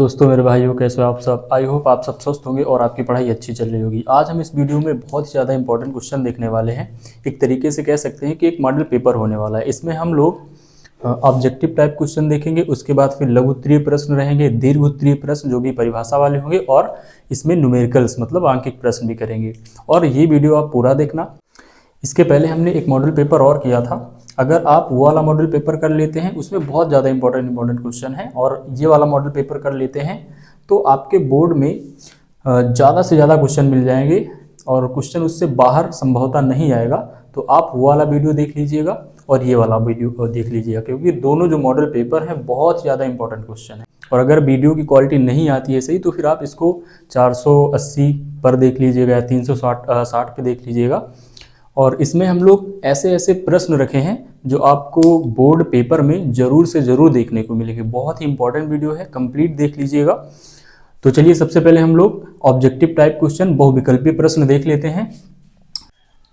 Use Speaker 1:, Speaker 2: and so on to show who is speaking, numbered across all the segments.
Speaker 1: दोस्तों मेरे भाइयों, कैसे हो आप सब। आई होप आप सब स्वस्थ होंगे और आपकी पढ़ाई अच्छी चल रही होगी। आज हम इस वीडियो में बहुत ही ज़्यादा इंपॉर्टेंट क्वेश्चन देखने वाले हैं। एक तरीके से कह सकते हैं कि एक मॉडल पेपर होने वाला है। इसमें हम लोग ऑब्जेक्टिव टाइप क्वेश्चन देखेंगे, उसके बाद फिर लघु उत्तरीय प्रश्न रहेंगे, दीर्घ उत्तरीय प्रश्न जो भी परिभाषा वाले होंगे, और इसमें न्यूमेरिकल्स मतलब आंकिक प्रश्न भी करेंगे। और ये वीडियो आप पूरा देखना। इसके पहले हमने एक मॉडल पेपर और किया था। अगर आप वो वाला मॉडल पेपर कर लेते हैं, उसमें बहुत ज़्यादा इंपॉर्टेंट क्वेश्चन है, और ये वाला मॉडल पेपर कर लेते हैं तो आपके बोर्ड में ज़्यादा से ज़्यादा क्वेश्चन मिल जाएंगे और क्वेश्चन उससे बाहर संभवतः नहीं आएगा। तो आप वो वाला वीडियो देख लीजिएगा और ये वाला वीडियो देख लीजिएगा, क्योंकि दोनों जो मॉडल पेपर हैं बहुत ज़्यादा इंपॉर्टेंट क्वेश्चन है। और अगर वीडियो की क्वालिटी नहीं आती है सही, तो फिर आप इसको 480 पर देख लीजिएगा या 360 पे देख लीजिएगा। और इसमें हम लोग ऐसे ऐसे प्रश्न रखे हैं जो आपको बोर्ड पेपर में ज़रूर से ज़रूर देखने को मिलेंगे। बहुत ही इंपॉर्टेंट वीडियो है, कंप्लीट देख लीजिएगा। तो चलिए सबसे पहले हम लोग ऑब्जेक्टिव टाइप क्वेश्चन, बहुविकल्पीय प्रश्न देख लेते हैं।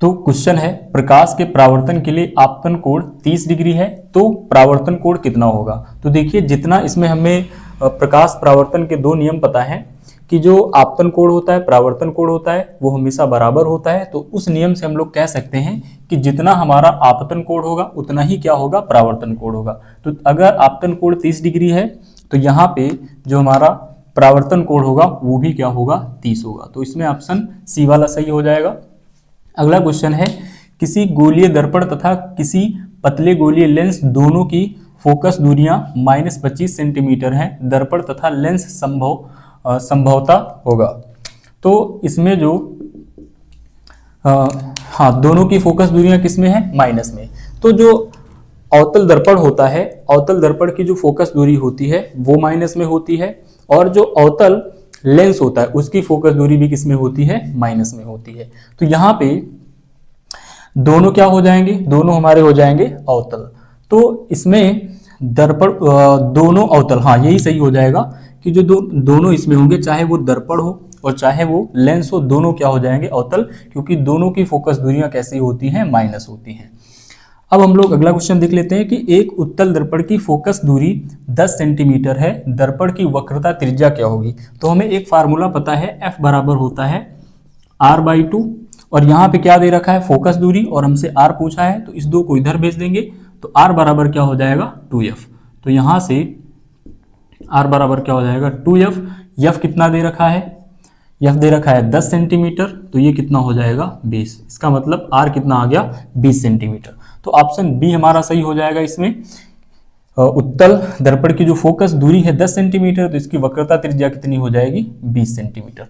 Speaker 1: तो क्वेश्चन है, प्रकाश के परावर्तन के लिए आपतन कोण 30 डिग्री है, तो परावर्तन कोण कितना होगा। तो देखिए, जितना इसमें हमें प्रकाश परावर्तन के दो नियम पता है कि जो आपतन कोण होता है, परावर्तन कोण होता है, वो हमेशा बराबर होता है। तो उस नियम से हम लोग कह सकते हैं कि जितना हमारा आपतन कोण होगा उतना ही क्या होगा, परावर्तन कोण होगा। तो अगर आपतन कोण 30 डिग्री है तो यहाँ पे जो हमारा परावर्तन कोण होगा वो भी क्या होगा, 30 होगा। तो इसमें ऑप्शन सी वाला सही हो जाएगा। अगला क्वेश्चन है, किसी गोलीय दर्पण तथा किसी पतले गोलीय लेंस दोनों की फोकस दूरियां -25 सेंटीमीटर हैं, दर्पण तथा लेंस संभवता होगा। तो इसमें जो दोनों की फोकस दूरियां किसमें है, माइनस में। तो जो अवतल दर्पण होता है, अवतल दर्पण की जो फोकस दूरी होती है वो माइनस में होती है, और जो अवतल लेंस होता है उसकी फोकस दूरी भी किसमें होती है, माइनस में होती है। तो यहाँ पे दोनों क्या हो जाएंगे, दोनों हमारे हो जाएंगे अवतल। तो इसमें दर्पण दोनों अवतल, यही सही हो जाएगा कि जो दोनों इसमें होंगे, चाहे वो दर्पण हो और चाहे वो लेंस हो, दोनों क्या हो जाएंगे, अवतल, क्योंकि दोनों की फोकस दूरियां कैसी होती हैं, माइनस होती हैं। अब हम लोग अगला क्वेश्चन देख लेते हैं कि एक उत्तल दर्पण की फोकस दूरी 10 सेंटीमीटर है, दर्पण की वक्रता त्रिज्या क्या होगी। तो हमें एक फार्मूला पता है, F बराबर होता है R/2, और यहाँ पे क्या दे रखा है, फोकस दूरी, और हमसे R पूछा है, तो इस दो को इधर भेज देंगे। तो R बराबर क्या हो जाएगा, 2F। तो यहाँ से R बराबर क्या हो जाएगा, 2F। F कितना दे रखा है, F दे रखा है 10 सेंटीमीटर, तो ये कितना हो जाएगा, 20। इसका मतलब R कितना आ गया, 20 सेंटीमीटर। तो ऑप्शन बी हमारा सही हो जाएगा। इसमें उत्तल दर्पण की जो फोकस दूरी है 10 सेंटीमीटर, तो इसकी वक्रता त्रिज्या कितनी हो जाएगी, 20 सेंटीमीटर।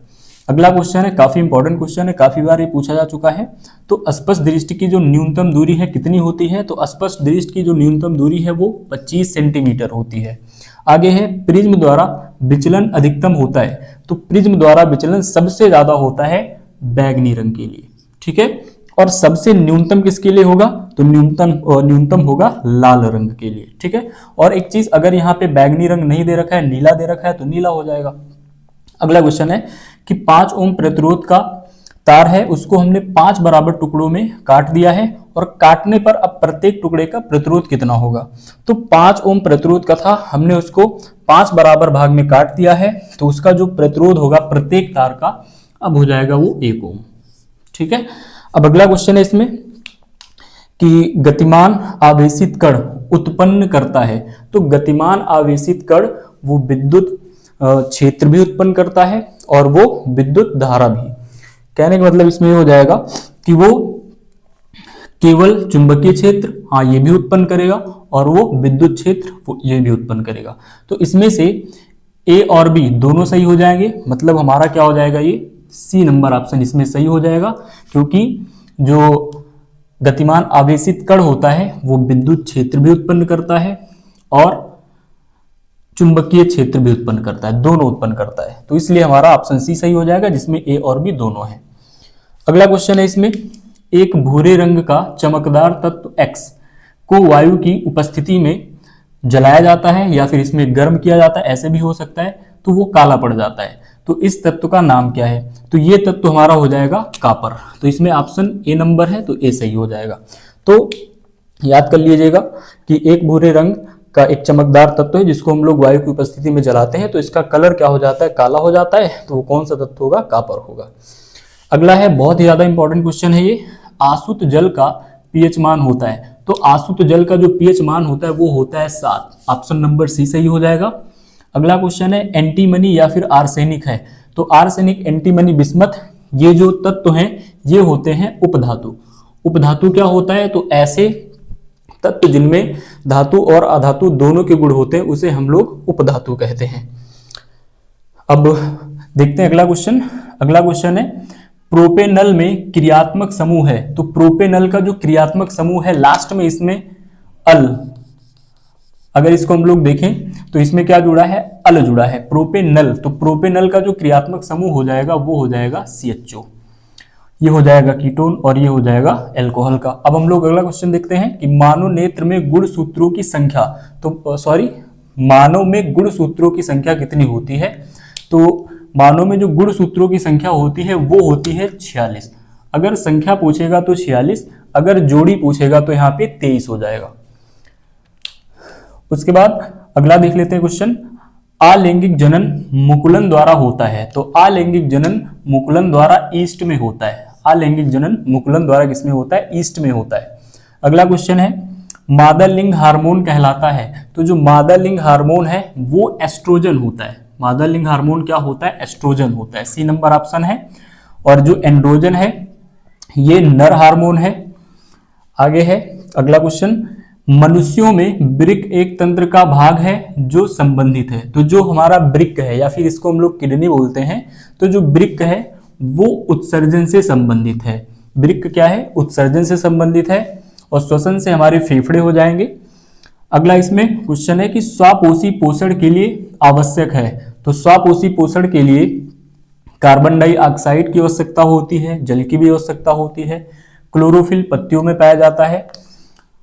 Speaker 1: अगला क्वेश्चन है, काफी इंपॉर्टेंट क्वेश्चन है, काफी बार ये पूछा जा चुका है। तो स्पष्ट दृष्टि की जो न्यूनतम दूरी है कितनी होती है। तो स्पष्ट दृष्टि की जो न्यूनतम दूरी है वो 25 सेंटीमीटर होती है। आगे है, प्रिज्म द्वारा विचलन अधिकतम होता है। तो प्रिज्म द्वारा विचलन सबसे ज्यादा होता है बैंगनी रंग के लिए, ठीक है। और सबसे न्यूनतम किसके लिए होगा, तो न्यूनतम होगा लाल रंग के लिए, ठीक है। और एक चीज, अगर यहाँ पे बैंगनी रंग नहीं दे रखा है, नीला दे रखा है, तो नीला हो जाएगा। अगला क्वेश्चन है कि 5 ओम प्रतिरोध का तार है, उसको हमने 5 बराबर टुकड़ों में काट दिया है, और काटने पर अब प्रत्येक टुकड़े का प्रतिरोध कितना होगा। तो 5 ओम प्रतिरोध का था, हमने उसको 5 बराबर भाग में काट दिया है, तो उसका जो प्रतिरोध होगा प्रत्येक तार का अब हो जाएगा वो 1 ओम, ठीक है। अब अगला क्वेश्चन है इसमें कि गतिमान आवेशित कण उत्पन्न करता है। तो गतिमान आवेशित कण वो विद्युत क्षेत्र भी उत्पन्न करता है और वो विद्युत धारा भी। कहने का मतलब इसमें हो जाएगा कि वो केवल चुंबकीय क्षेत्र, ये भी उत्पन्न करेगा, और वो विद्युत क्षेत्र ये भी उत्पन्न करेगा। तो इसमें से ए और बी दोनों सही हो जाएंगे। मतलब हमारा क्या हो जाएगा, ये सी नंबर ऑप्शन इसमें सही हो जाएगा, क्योंकि जो गतिमान आवेशित कण होता है वो विद्युत क्षेत्र भी उत्पन्न करता है और चुंबकीय क्षेत्र भी उत्पन्न करता है, दोनों उत्पन्न करता है। तो इसलिए हमारा ऑप्शन सी सही हो जाएगा, जिसमें ए और बी दोनों है। अगला क्वेश्चन है इसमें, एक भूरे रंग का चमकदार तत्व X को वायु की उपस्थिति में जलाया जाता है या फिर इसमें गर्म किया जाता है, ऐसे भी हो सकता है, तो वो काला पड़ जाता है। तो इस तत्व का नाम क्या है। तो ये तत्व हमारा हो जाएगा कॉपर। तो इसमें ऑप्शन ए नंबर है, तो ए सही हो जाएगा। तो याद कर लीजिएगा कि एक भूरे रंग का एक चमकदार तत्व है जिसको हम लोग वायु की उपस्थिति में जलाते हैं तो इसका कलर क्या हो जाता है, काला हो जाता है। तो वो कौन सा तत्व होगा, कॉपर होगा। अगला है, बहुत ही ज्यादा इंपॉर्टेंट क्वेश्चन है ये, आसुत जल का पीएच मान होता है। तो आसुत जल का जो पीएच मान होता है वो होता है 7। ऑप्शन नंबर सी सही हो जाएगा। अगला क्वेश्चन है, एंटीमनी या फिर आर्सेनिक है। तो आर्सेनिक, एंटीमनी, बिस्मथ, ये जो तत्व हैं ये होते हैं उपधातु। उपधातु क्या होता है, तो ऐसे तत्व जिनमें धातु और अधातु दोनों के गुण होते हैं उसे हम लोग उपधातु कहते हैं। अब देखते हैं अगला क्वेश्चन। अगला क्वेश्चन है, प्रोपेनल में क्रियात्मक समूह है। तो प्रोपेनल का जो क्रियात्मक समूह है लास्ट में इसमें अल, अगर इसको हम लोग देखें तो इसमें क्या जुड़ा है, अल जुड़ा है, प्रोपेनल। तो प्रोपेनल का जो क्रियात्मक समूह हो जाएगा वो हो जाएगा CHO। ये हो जाएगा कीटोन और ये हो जाएगा एल्कोहल का। अब हम लोग अगला क्वेश्चन देखते हैं कि मानव नेत्र में गुणसूत्रों की संख्या, तो मानव में गुणसूत्रों की संख्या कितनी होती है। तो मानव में जो गुणसूत्रों की संख्या होती है वो होती है 46। अगर संख्या पूछेगा तो 46, अगर जोड़ी पूछेगा तो यहाँ पे 23 हो जाएगा। उसके बाद अगला देख लेते हैं क्वेश्चन, अलैंगिक जनन मुकुलन द्वारा होता है। तो अलैंगिक जनन मुकुलन द्वारा ईस्ट में होता है। अलैंगिक जनन मुकुलन द्वारा किसमें होता है, ईस्ट में होता है। अगला क्वेश्चन है, मादा लिंग हार्मोन कहलाता है। तो जो मादा लिंग हार्मोन है वो एस्ट्रोजन होता है। मादा लिंग हार्मोन क्या होता है, एस्ट्रोजन होता है। सी नंबर ऑप्शन है। और जो एंड्रोजन है ये नर हार्मोन है। आगे है अगला क्वेश्चन, मनुष्यों में वृक्क एक तंत्र का भाग है जो संबंधित है। तो जो हमारा वृक्क है या फिर इसको हम लोग किडनी बोलते हैं, तो जो वृक्क है वो उत्सर्जन से संबंधित है। वृक्क क्या है, उत्सर्जन से संबंधित है और श्वसन से हमारे फेफड़े हो जाएंगे। अगला इसमें क्वेश्चन है कि स्वापोषी पोषण के लिए आवश्यक है। तो स्वापोषी पोषण के लिए कार्बन डाइऑक्साइड की आवश्यकता होती है, जल की भी आवश्यकता होती है, क्लोरोफिल पत्तियों में पाया जाता है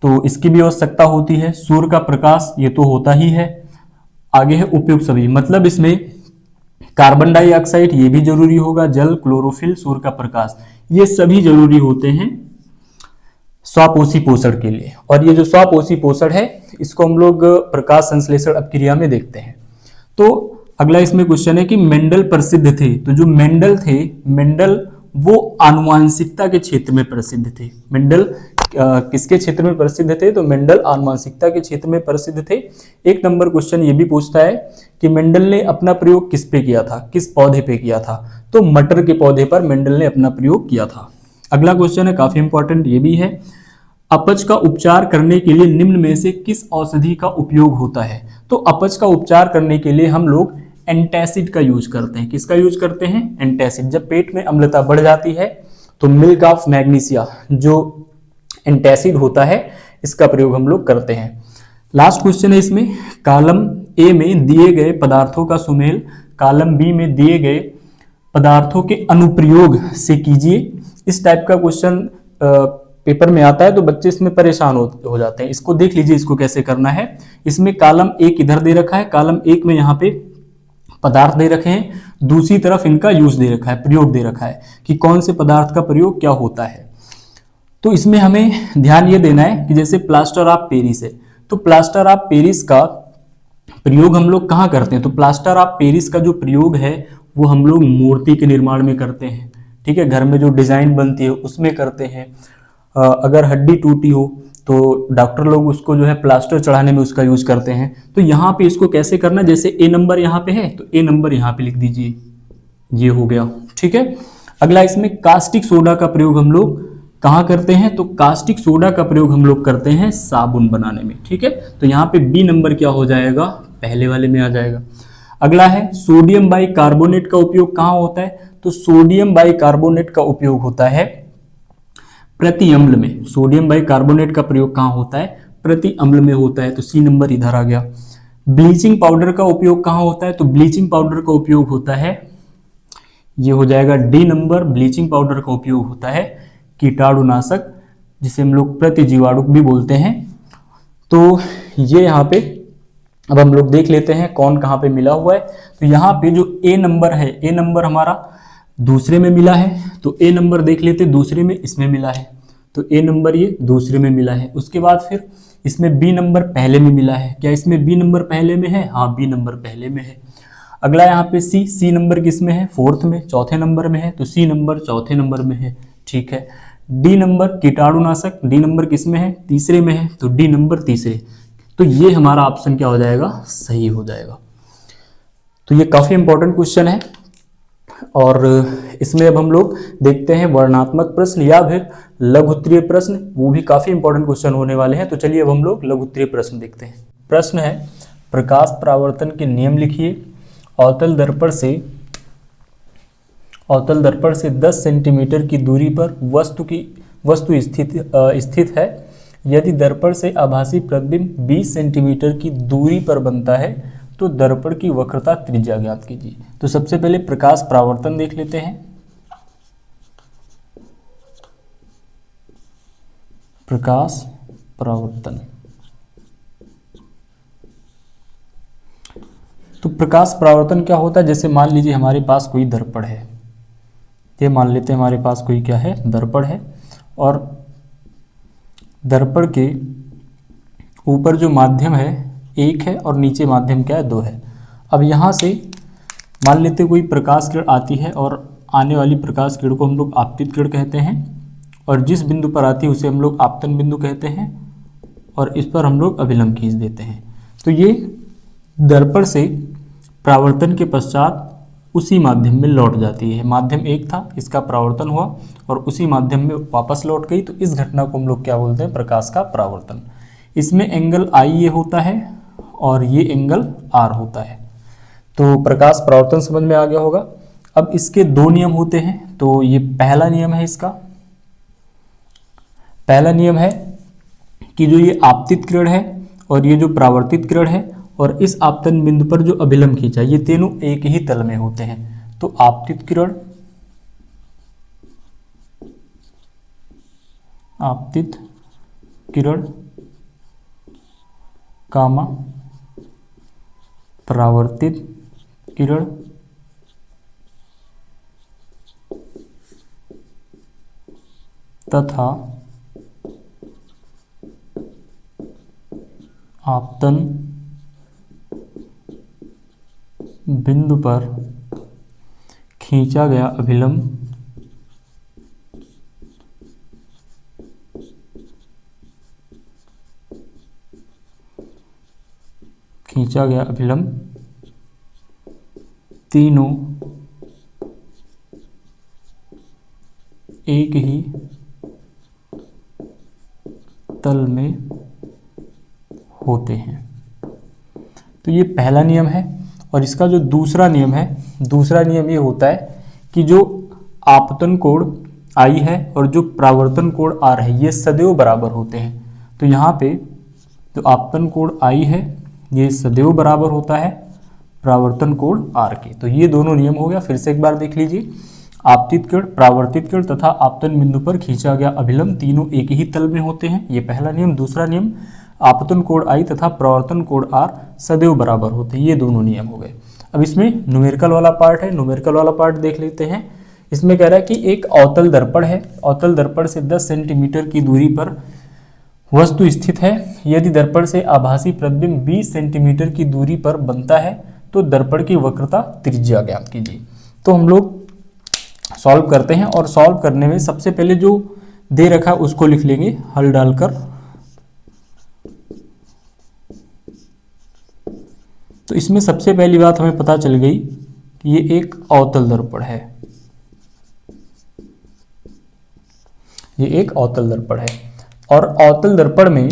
Speaker 1: तो इसकी भी आवश्यकता होती है, सूर्य का प्रकाश ये तो होता ही है। आगे है उपयुक्त सभी, मतलब इसमें कार्बन डाइऑक्साइड ये भी जरूरी होगा, जल, क्लोरोफिल, सूर्य का प्रकाश ये सभी जरूरी होते हैं स्वापोषी पोषण के लिए। और ये जो स्वापोषी पोषण है इसको हम लोग प्रकाश संश्लेषण अपक्रिया में देखते हैं। तो अगला इसमें क्वेश्चन है कि मेंडल प्रसिद्ध थे। तो जो मेंडल थे, मेंडल वो आनुवांशिकता के क्षेत्र में प्रसिद्ध थे। मेंडल किसके क्षेत्र में प्रसिद्ध थे, तो मेंडल आनुवांशिकता के क्षेत्र में प्रसिद्ध थे। एक नंबर क्वेश्चन ये भी पूछता है कि मेंडल ने अपना प्रयोग किस पे किया था, किस पौधे पे किया था। तो मटर के पौधे पर मेंडल ने अपना प्रयोग किया था। अगला क्वेश्चन है काफी इंपॉर्टेंट ये भी है, अपच का उपचार करने के लिए निम्न में से किस औषधि का उपयोग होता है। तो अपच का उपचार करने के लिए हम लोग एंटासिड का यूज करते हैं। किसका यूज करते हैं, एंटासिड। जब पेट में अम्लता बढ़ जाती है तो मिल्क ऑफ मैग्नीशिया जो एंटासिड होता है इसका प्रयोग हम लोग करते हैं। लास्ट क्वेश्चन है इसमें, कॉलम ए में दिए गए पदार्थों का सुमेल कॉलम बी में दिए गए पदार्थों के अनुप्रयोग से कीजिए। इस टाइप का क्वेश्चन पेपर में आता है तो बच्चे इसमें परेशान हो जाते हैं। इसको देख लीजिए इसको कैसे करना है। इसमें कॉलम एक इधर दे रखा है, कॉलम एक में यहाँ पे पदार्थ दे रखे हैं, दूसरी तरफ इनका यूज दे रखा है, प्रयोग दे रखा है कि कौन से पदार्थ का प्रयोग क्या होता है। तो इसमें हमें ध्यान ये देना है कि जैसे प्लास्टर ऑफ पेरिस है, तो प्लास्टर ऑफ पेरिस का प्रयोग हम लोग कहाँ करते हैं, तो प्लास्टर ऑफ पेरिस का जो प्रयोग है वो हम लोग मूर्ति के निर्माण में करते हैं। ठीक है, घर में जो डिजाइन बनती है उसमें करते हैं। अगर हड्डी टूटी हो तो डॉक्टर लोग उसको जो है प्लास्टर चढ़ाने में उसका यूज करते हैं। तो यहाँ पे इसको कैसे करना, जैसे ए नंबर यहाँ पे है तो ए नंबर यहाँ पे लिख दीजिए, ये हो गया। ठीक है, अगला इसमें कास्टिक सोडा का प्रयोग हम लोग कहाँ करते हैं, तो कास्टिक सोडा का प्रयोग हम लोग करते हैं साबुन बनाने में। ठीक है, तो यहाँ पे बी नंबर क्या हो जाएगा, पहले वाले में आ जाएगा। अगला है सोडियम बाइकार्बोनेट का उपयोग कहाँ होता है, तो सोडियम बाइकार्बोनेट का उपयोग होता है प्रति अम्ल में। सोडियम बाइकार्बोनेट का प्रयोग कहाँ होता है, प्रति अम्ल में होता है, तो सी नंबर इधर आ गया। ब्लीचिंग पाउडर का उपयोग कहाँ होता है, तो ब्लीचिंग पाउडर का उपयोग होता है, ये हो जाएगा डी नंबर। ब्लीचिंग पाउडर का उपयोग होता है कीटाणुनाशक जिसे हम लोग प्रतिजीवाणु भी बोलते हैं। तो ये यहाँ पे अब हम लोग देख लेते हैं कौन कहाँ पे मिला हुआ है। तो यहाँ पे जो ए नंबर है, ए नंबर हमारा दूसरे में मिला है, तो ए नंबर देख लेते दूसरे में इसमें मिला है, तो ए नंबर ये दूसरे में मिला है। उसके बाद फिर इसमें बी नंबर पहले में मिला है। क्या इसमें बी नंबर पहले में है? हाँ, बी नंबर पहले में है। अगला यहाँ पे सी नंबर किस में है? फोर्थ में, चौथे नंबर में है, तो सी नंबर चौथे नंबर में है। ठीक है। डी नंबर कीटाणुनाशक, डी नंबर किस में है? तीसरे में है, तो डी नंबर तीसरे। तो ये हमारा ऑप्शन क्या हो जाएगा? सही हो जाएगा। तो ये काफी इंपॉर्टेंट क्वेश्चन है और इसमें अब हम लोग देखते हैं वर्णनात्मक प्रश्न या फिर लघुत्तरीय प्रश्न, वो भी काफी इंपॉर्टेंट क्वेश्चन होने वाले हैं। तो चलिए अब हम लोग लघुत्तरीय प्रश्न देखते हैं। प्रश्न है, प्रकाश परावर्तन के नियम लिखिए। अवतल दर्पण से 10 सेंटीमीटर की दूरी पर वस्तु स्थित है। यदि दर्पण से आभासी प्रतिबिंब 20 सेंटीमीटर की दूरी पर बनता है तो दर्पण की वक्रता त्रिज्या ज्ञात कीजिए। तो सबसे पहले प्रकाश परावर्तन देख लेते हैं। प्रकाश परावर्तन, तो प्रकाश परावर्तन क्या होता है? जैसे मान लीजिए हमारे पास कोई दर्पण है, ये मान लेते हैं हमारे पास कोई क्या है? दर्पण है, और दर्पण के ऊपर जो माध्यम है 1 है और नीचे माध्यम क्या है? 2 है। अब यहाँ से मान लेते हैं कोई प्रकाश किरण आती है और आने वाली प्रकाश किरण को हम लोग आपतित किरण कहते हैं, और जिस बिंदु पर आती है उसे हम लोग आपतन बिंदु कहते हैं, और इस पर हम लोग अभिलंब खींच देते हैं। तो ये दर्पण से परावर्तन के पश्चात उसी माध्यम में लौट जाती है। माध्यम 1 था, इसका परावर्तन हुआ और उसी माध्यम में वापस लौट गई, तो इस घटना को हम लोग क्या बोलते हैं? प्रकाश का परावर्तन। इसमें एंगल आई ये होता है और ये एंगल आर होता है। तो प्रकाश परावर्तन समझ में आ गया होगा। अब इसके 2 नियम होते हैं। तो ये पहला नियम है, इसका पहला नियम है कि जो ये आपतित किरण है और ये जो परावर्तित किरण है और इस आपतन बिंदु पर जो अभिलंब खींचा, ये तीनों एक ही तल में होते हैं। तो आपतित किरण कामा परावर्तित किरण तथा आपतन बिंदु पर खींचा गया अभिलंब तीनों एक ही तल में होते हैं। तो ये पहला नियम है। और इसका जो दूसरा नियम है, दूसरा नियम ये होता है कि जो आपतन कोण आई है और जो परावर्तन कोण आर है, ये सदैव बराबर होते हैं। तो यहाँ पे जो आपतन कोण आई है ये सदैव बराबर होता है परावर्तन कोण आर के। तो ये दोनों नियम हो गया। फिर से एक बार देख लीजिए, आपतित किरण, परावर्तित किरण तथा आपतन बिंदु पर खींचा गया अभिलंब तीनों एक ही तल में होते हैं, ये पहला नियम। दूसरा नियम, आपतन कोण आई तथा परावर्तन कोण आर सदैव बराबर होते हैं, ये दोनों नियम हो गए। अब इसमें न्यूमेरिकल वाला पार्ट है, न्यूमेरिकल वाला पार्ट देख लेते हैं। इसमें कह रहा है कि एक अवतल दर्पण है, अवतल दर्पण से 10 सेंटीमीटर की दूरी पर वस्तु स्थित है। यदि दर्पण से आभासी प्रतिबिंब 20 सेंटीमीटर की दूरी पर बनता है तो दर्पण की वक्रता त्रिज्या ज्ञात कीजिए। तो हम लोग सॉल्व करते हैं, और सॉल्व करने में सबसे पहले जो दे रखा है उसको लिख लेंगे हल डालकर। तो इसमें सबसे पहली बात हमें पता चल गई कि ये एक अवतल दर्पण है, ये एक अवतल दर्पण है। और अवतल दर्पण में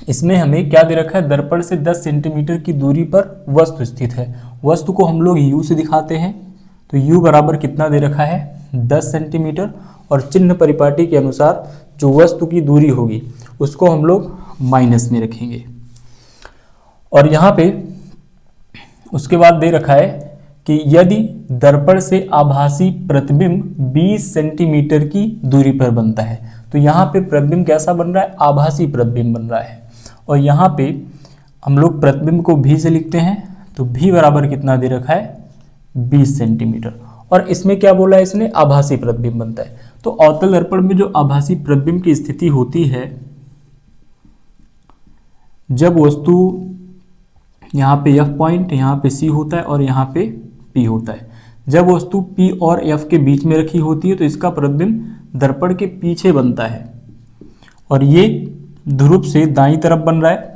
Speaker 1: इसमें हमें क्या दे रखा है? दर्पण से 10 सेंटीमीटर की दूरी पर वस्तु स्थित है। वस्तु को हम लोग u से दिखाते हैं, तो u बराबर कितना दे रखा है? 10 सेंटीमीटर। और चिन्ह परिपाटी के अनुसार जो वस्तु की दूरी होगी उसको हम लोग माइनस में रखेंगे। और यहाँ पे उसके बाद दे रखा है कि यदि दर्पण से आभासी प्रतिबिंब 20 सेंटीमीटर की दूरी पर बनता है, तो यहाँ पे प्रतिबिंब कैसा बन रहा है? आभासी प्रतिबिंब बन रहा है। और यहाँ पे हम लोग प्रतिबिंब को भी से लिखते हैं, तो भी बराबर कितना दे रखा है? 20 सेंटीमीटर। और इसमें क्या बोला है इसने? आभासी प्रतिबिंब बनता है। तो अवतल दर्पण में जो आभासी प्रतिबिंब की स्थिति होती है जब वस्तु यहाँ पे F पॉइंट, यहाँ पे C होता है और यहाँ पे P होता है, जब वस्तु P और F के बीच में रखी होती है तो इसका प्रतिबिंब दर्पण के पीछे बनता है और ये ध्रुव से दाईं तरफ बन रहा है।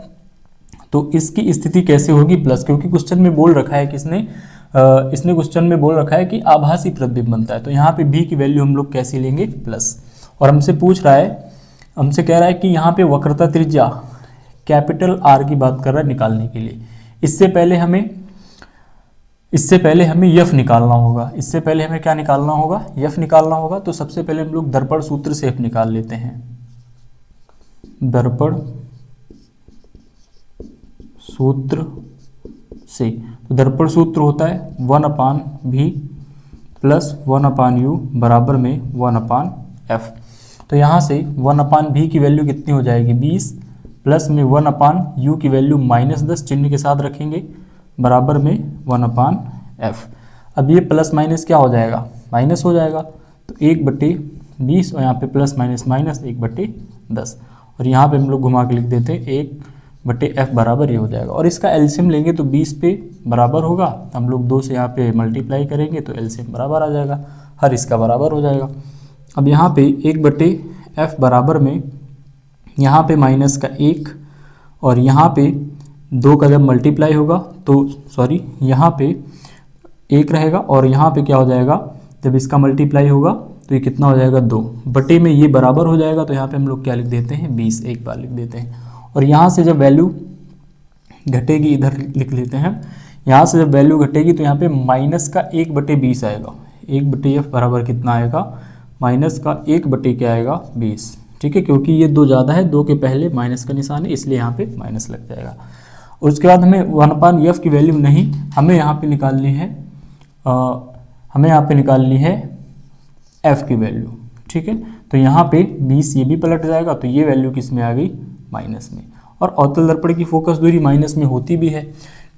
Speaker 1: तो इसकी स्थिति कैसे होगी? प्लस, क्योंकि क्वेश्चन में बोल रखा है इसने क्वेश्चन में बोल रखा है कि आभासी प्रतिबिंब बनता है, तो यहाँ पे B की वैल्यू हम लोग कैसे लेंगे? प्लस। और हमसे कह रहा है कि यहाँ पे वक्रता त्रिज्या कैपिटल R की बात कर रहा है निकालने के लिए। इससे पहले हमें F निकालना होगा। इससे पहले हमें क्या निकालना होगा? F निकालना होगा। तो सबसे पहले हम लोग दर्पण सूत्र से F निकाल लेते हैं। दर्पण सूत्र से, तो दर्पण सूत्र होता है 1/v प्लस 1/u बराबर में 1/f। तो यहाँ से 1/v की वैल्यू कितनी हो जाएगी? 20 प्लस में 1/u की वैल्यू -10 चिन्ह के साथ रखेंगे बराबर में 1/f। अब ये प्लस माइनस क्या हो जाएगा? माइनस हो जाएगा। तो 1/20 और यहाँ पे प्लस माइनस माइनस 1/10 और यहाँ पे हम लोग घुमा के लिख देते हैं 1/f बराबर ये हो जाएगा। और इसका एलसीएम लेंगे तो 20 पे बराबर होगा, हम लोग 2 से यहाँ पे मल्टीप्लाई करेंगे तो एलसीएम बराबर आ जाएगा, हर इसका बराबर हो जाएगा। अब यहाँ पे 1/f बराबर में यहाँ पे माइनस का 1 और यहाँ पे 2 का जब मल्टीप्लाई होगा तो सॉरी यहाँ पे 1 रहेगा और यहाँ पे क्या हो जाएगा? जब इसका मल्टीप्लाई होगा तो ये कितना हो जाएगा? 2 बटे में ये बराबर हो जाएगा। तो यहाँ पे हम लोग क्या लिख देते हैं? 20 एक बार लिख देते हैं। और यहाँ से जब वैल्यू घटेगी, इधर लिख लेते हैं, यहाँ से जब वैल्यू घटेगी तो यहाँ पे माइनस का 1/20 आएगा। 1/f बराबर कितना आएगा? माइनस का 1 क्या आएगा? 20। ठीक है, क्योंकि ये 2 ज़्यादा है, 2 के पहले माइनस का निशान है इसलिए यहाँ पे माइनस लग जाएगा। और उसके बाद हमें 1/f की वैल्यू नहीं, हमें यहाँ पे निकालनी है f की वैल्यू। ठीक है, तो यहाँ पे 20 ये भी पलट जाएगा तो ये वैल्यू किस में आ गई? माइनस में। और अवतल दर्पण की फोकस दूरी माइनस में होती भी है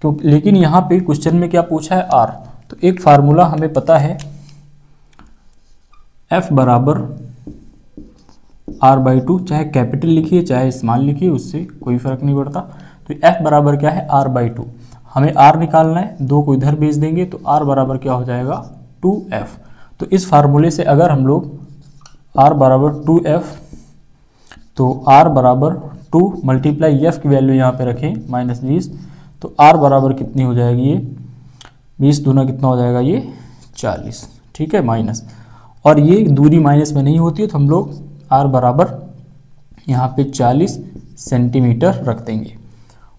Speaker 1: क्यों, लेकिन यहाँ पे क्वेश्चन में क्या पूछा है? r। तो एक फार्मूला हमें पता है, f बराबर r/2, चाहे कैपिटल लिखिए चाहे स्मॉल लिखिए उससे कोई फर्क नहीं पड़ता। तो f बराबर क्या है? r/2। हमें r निकालना है, 2 को इधर भेज देंगे तो r बराबर क्या हो जाएगा? 2f। तो इस फार्मूले से अगर हम लोग r बराबर 2f, तो r बराबर 2 मल्टीप्लाई f की वैल्यू यहाँ पे रखें -20, तो r बराबर कितनी हो जाएगी? ये 20 दूना कितना हो जाएगा? ये 40। ठीक है, माइनस, और ये दूरी माइनस में नहीं होती है तो हम लोग r बराबर यहाँ पे 40 सेंटीमीटर रख देंगे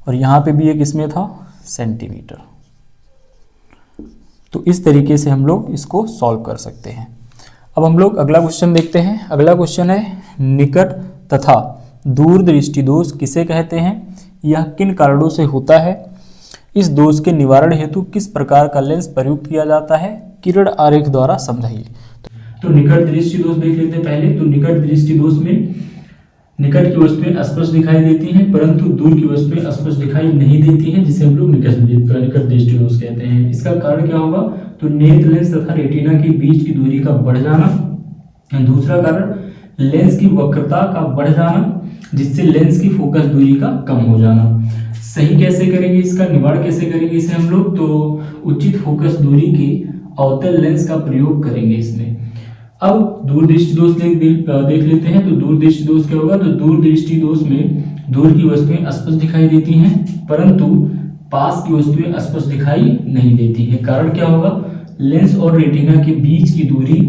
Speaker 1: और यहाँ पे भी एक इसमें था सेंटीमीटर। तो इस तरीके से हम लोग इसको सॉल्व कर सकते हैं। अब हम लोग अगला क्वेश्चन देखते हैं। अगला क्वेश्चन है, निकट तथा दूर दृष्टि दोष किसे कहते हैं? यह किन कारणों से होता है? इस दोष के निवारण हेतु किस प्रकार का लेंस प्रयुक्त किया जाता है? किरण आरेख द्वारा समझाइए। तो निकट दृष्टि दोष देख लेते हैं पहले। तो निकट दृष्टि दोष में निकट की वस्तुएं स्पष्ट दिखाई देती हैं परंतु दूर की वस्तुएं स्पष्ट दिखाई नहीं देती हैं, जिसे हम लोग निकट दृष्टि दोष कहते हैं। इसका कारण क्या होगा? तो नेत्र लेंस तथा रेटिना के बीच की दूरी का बढ़ जाना। दूसरा कारण लेंस की वक्रता का बढ़ जाना, जिससे लेंस की फोकस दूरी का कम हो जाना। सही कैसे करेंगे, इसका निवारण कैसे करेंगे इसे हम लोग? तो उचित फोकस दूरी के अवतल लेंस का प्रयोग करेंगे इसमें। अब दूरदृष्टि दोष देख लेते हैं। तो दूरदृष्टि दोष क्या होगा? तो दूरदृष्टि दोष में दूर की वस्तुएं स्पष्ट दिखाई देती हैं परंतु पास की वस्तुएं स्पष्ट दिखाई नहीं देती हैं। कारण क्या होगा? लेंस और रेटिना के बीच की दूरी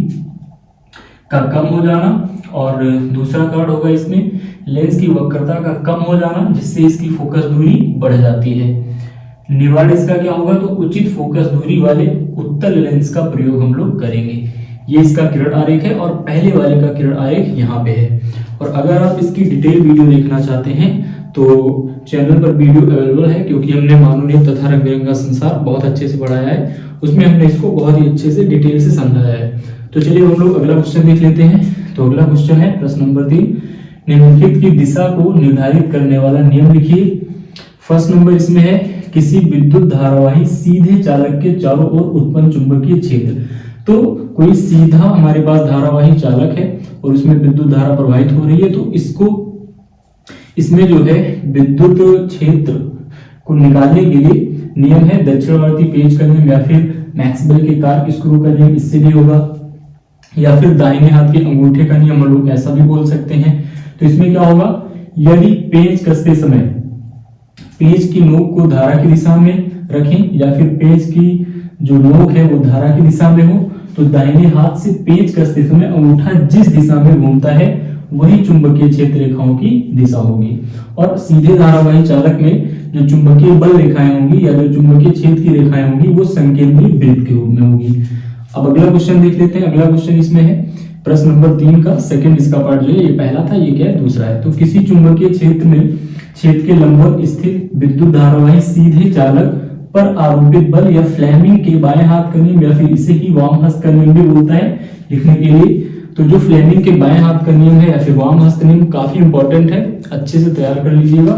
Speaker 1: का कम हो जाना, और दूसरा कारण होगा इसमें लेंस की वक्रता का कम हो जाना, जिससे इसकी फोकस दूरी बढ़ जाती है। निवारण इसका क्या होगा? तो उचित फोकस दूरी वाले उत्तल लेंस का प्रयोग हम लोग करेंगे। ये इसका किरण आरेख है और पहले वाले का किरण आरेख यहाँ पे है। और अगर आप इसकी डिटेल वीडियो देखना चाहते हैं तो चैनल पर वीडियो अवेलेबल है, क्योंकि हमने मानवनियम तथा रंग बिरंगा संसार बहुत अच्छे से पढ़ाया है, उसमें हमने इसको बहुत ही अच्छे से डिटेल से समझाया है। तो चलिए हम लोग अगला क्वेश्चन देख लेते हैं। तो अगला क्वेश्चन है प्रश्न नंबर 3, निम्नलिखित की दिशा को निर्धारित करने वाला नियम लिखिए। फर्स्ट नंबर इसमें है, किसी विद्युत धारावाही सीधे चालक के चारों ओर उत्पन्न चुंबकीय क्षेत्र। तो कोई सीधा हमारे पास धारावाही चालक है और उसमें विद्युत धारा प्रवाहित हो रही है, तो इसमें जो है विद्युत क्षेत्र को निकालने के लिए नियम है दक्षिणावर्ती पेंच का नियम, या फिर मैक्सवेल के कार्क स्क्रू का नियम, इससे भी होगा, या फिर दाहिने हाथ के अंगूठे का नियम हम लोग ऐसा भी बोल सकते हैं। तो इसमें क्या होगा, यदि पेंच कसते समय पेंच की नोक को धारा की दिशा में रखें या फिर पेंच की जो नोक है वो धारा की दिशा में हो, तो दाहिने हाथ से पेंच कसते समय अंगूठा जिस दिशा में घूमता है वही चुंबकीय क्षेत्र रेखाओं की दिशा होगी। और सीधे धारावाही चालक में जो चुंबकीय बल रेखाएं होंगी या जो चुंबकीय क्षेत्र की रेखाएं होंगी वो संकेंद्रीय वृत्त के रूप में होगी। अब अगला क्वेश्चन देख लेते हैं। अगला क्वेश्चन इसमें है प्रश्न नंबर 3 का सेकंड, इसका पार्ट जो है ये पहला था, ये क्या है दूसरा है। तो किसी चुंबकीय क्षेत्र में क्षेत्र के लंबवत स्थित विद्युत धारावाही सीधे चालक पर आरोपित बल या फ्लेमिंग के बाएं हाथ का नियम, या फिर इसे ही वाम हस्त का नियम भी बोलता है लिखने के लिए। तो जो फ्लेमिंग के बाएं हाथ का नियम है या फिर वाम हस्त नियम काफी इंपॉर्टेंट है, अच्छे से तैयार कर लीजिएगा।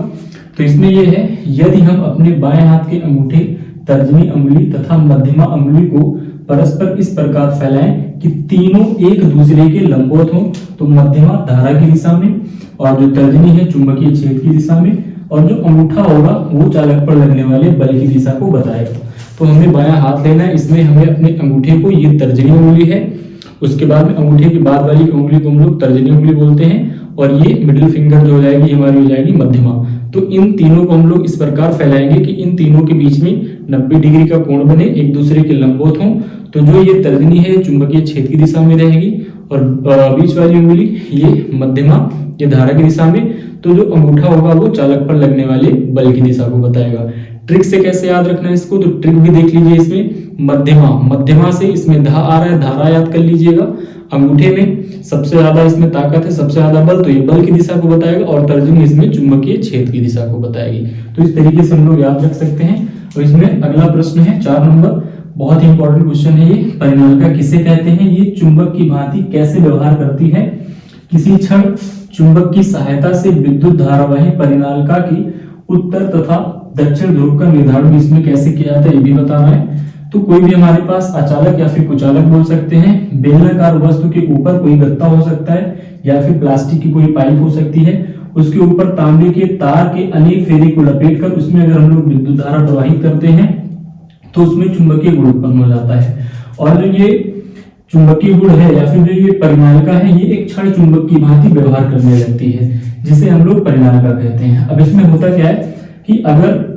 Speaker 1: तो इसमें यह है, यदि हम अपने बाएं हाथ के अंगूठे, तर्जनी अंगुली तथा मध्यमा अंगुली को परस्पर इस प्रकार फैलाएं कि तीनों एक दूसरे के लंबवत हों, तो मध्यमा धारा की दिशा में और जो तर्जनी है चुंबकीय क्षेत्र की दिशा में, और जो अंगूठा होगा वो चालक पर लगने वाले बल की दिशा को बताएगा। तो हमें बायां हाथ लेना है, इसमें हमें अपने अंगूठे को, ये तर्जनी उंगली है, उसके बाद में अंगूठे के बाद वाली उंगली को हम लोग तर्जनी उंगली बोलते हैं, और ये मिडिल फिंगर जो हो जाएगी हमारी हो जाएगी मध्यमा। तो इन तीनों को हम लोग इस प्रकार फैलाएंगे कि इन तीनों के बीच में 90 डिग्री का कोण बने, एक दूसरे के लंबवत हों। तो जो ये तर्जनी है चुंबकीय क्षेत्र की दिशा में रहेगी, और बीच वाली उंगली ये मध्यमा, ये धारा की दिशा में। तो जो अंगूठा होगा वो चालक पर लगने वाले बल की दिशा को बताएगा। ट्रिक से कैसे याद रखना है इसको, तो ट्रिक भी देख लीजिए। इसमें मध्यमा से इसमें धा आ रहा है, धारा याद कर लीजिएगा। अंगूठे में सबसे ज्यादा इसमें ताकत है, सबसे ज्यादा बल, तो ये बल की दिशा को बताएगा, और तर्जनी इसमें चुंबकीय क्षेत्र की दिशा को बताएगी। तो इस तरीके से हम लोग याद रख सकते हैं। और इसमें अगला प्रश्न है 4 नंबर, बहुत ही इंपॉर्टेंट क्वेश्चन है ये। परिनालिका किसे कहते हैं, ये चुंबक की भांति कैसे व्यवहार करती है। किसी क्षण चुंबक की सहायता से विद्युत धारावाही परिनालिका की उत्तर तथा दक्षिण ध्रुव का निर्धारण इसमें कैसे किया जाता है ये भी बता रहा है। तो कोई भी हमारे पास अचालक या फिर कुचालक बोल सकते हैं। बेलनाकार वस्तु के ऊपर कोई गत्ता हो सकता है या फिर प्लास्टिक की कोई पाइप हो सकती है, उसके ऊपर तांबे के तार के अनेक फेरे को लपेटकर उसमें अगर हम लोग विद्युत धारा प्रवाहित करते हैं तो उसमें चुंबकीय गुण उत्पन्न हो जाता है। और जो ये चुंबकीय गुण है या फिर जो ये परिनालिका है, ये एक क्षण चुंबक की भांति व्यवहार करने लगती है, जिसे हम लोग परिनालिका कहते हैं। अब इसमें होता क्या है कि अगर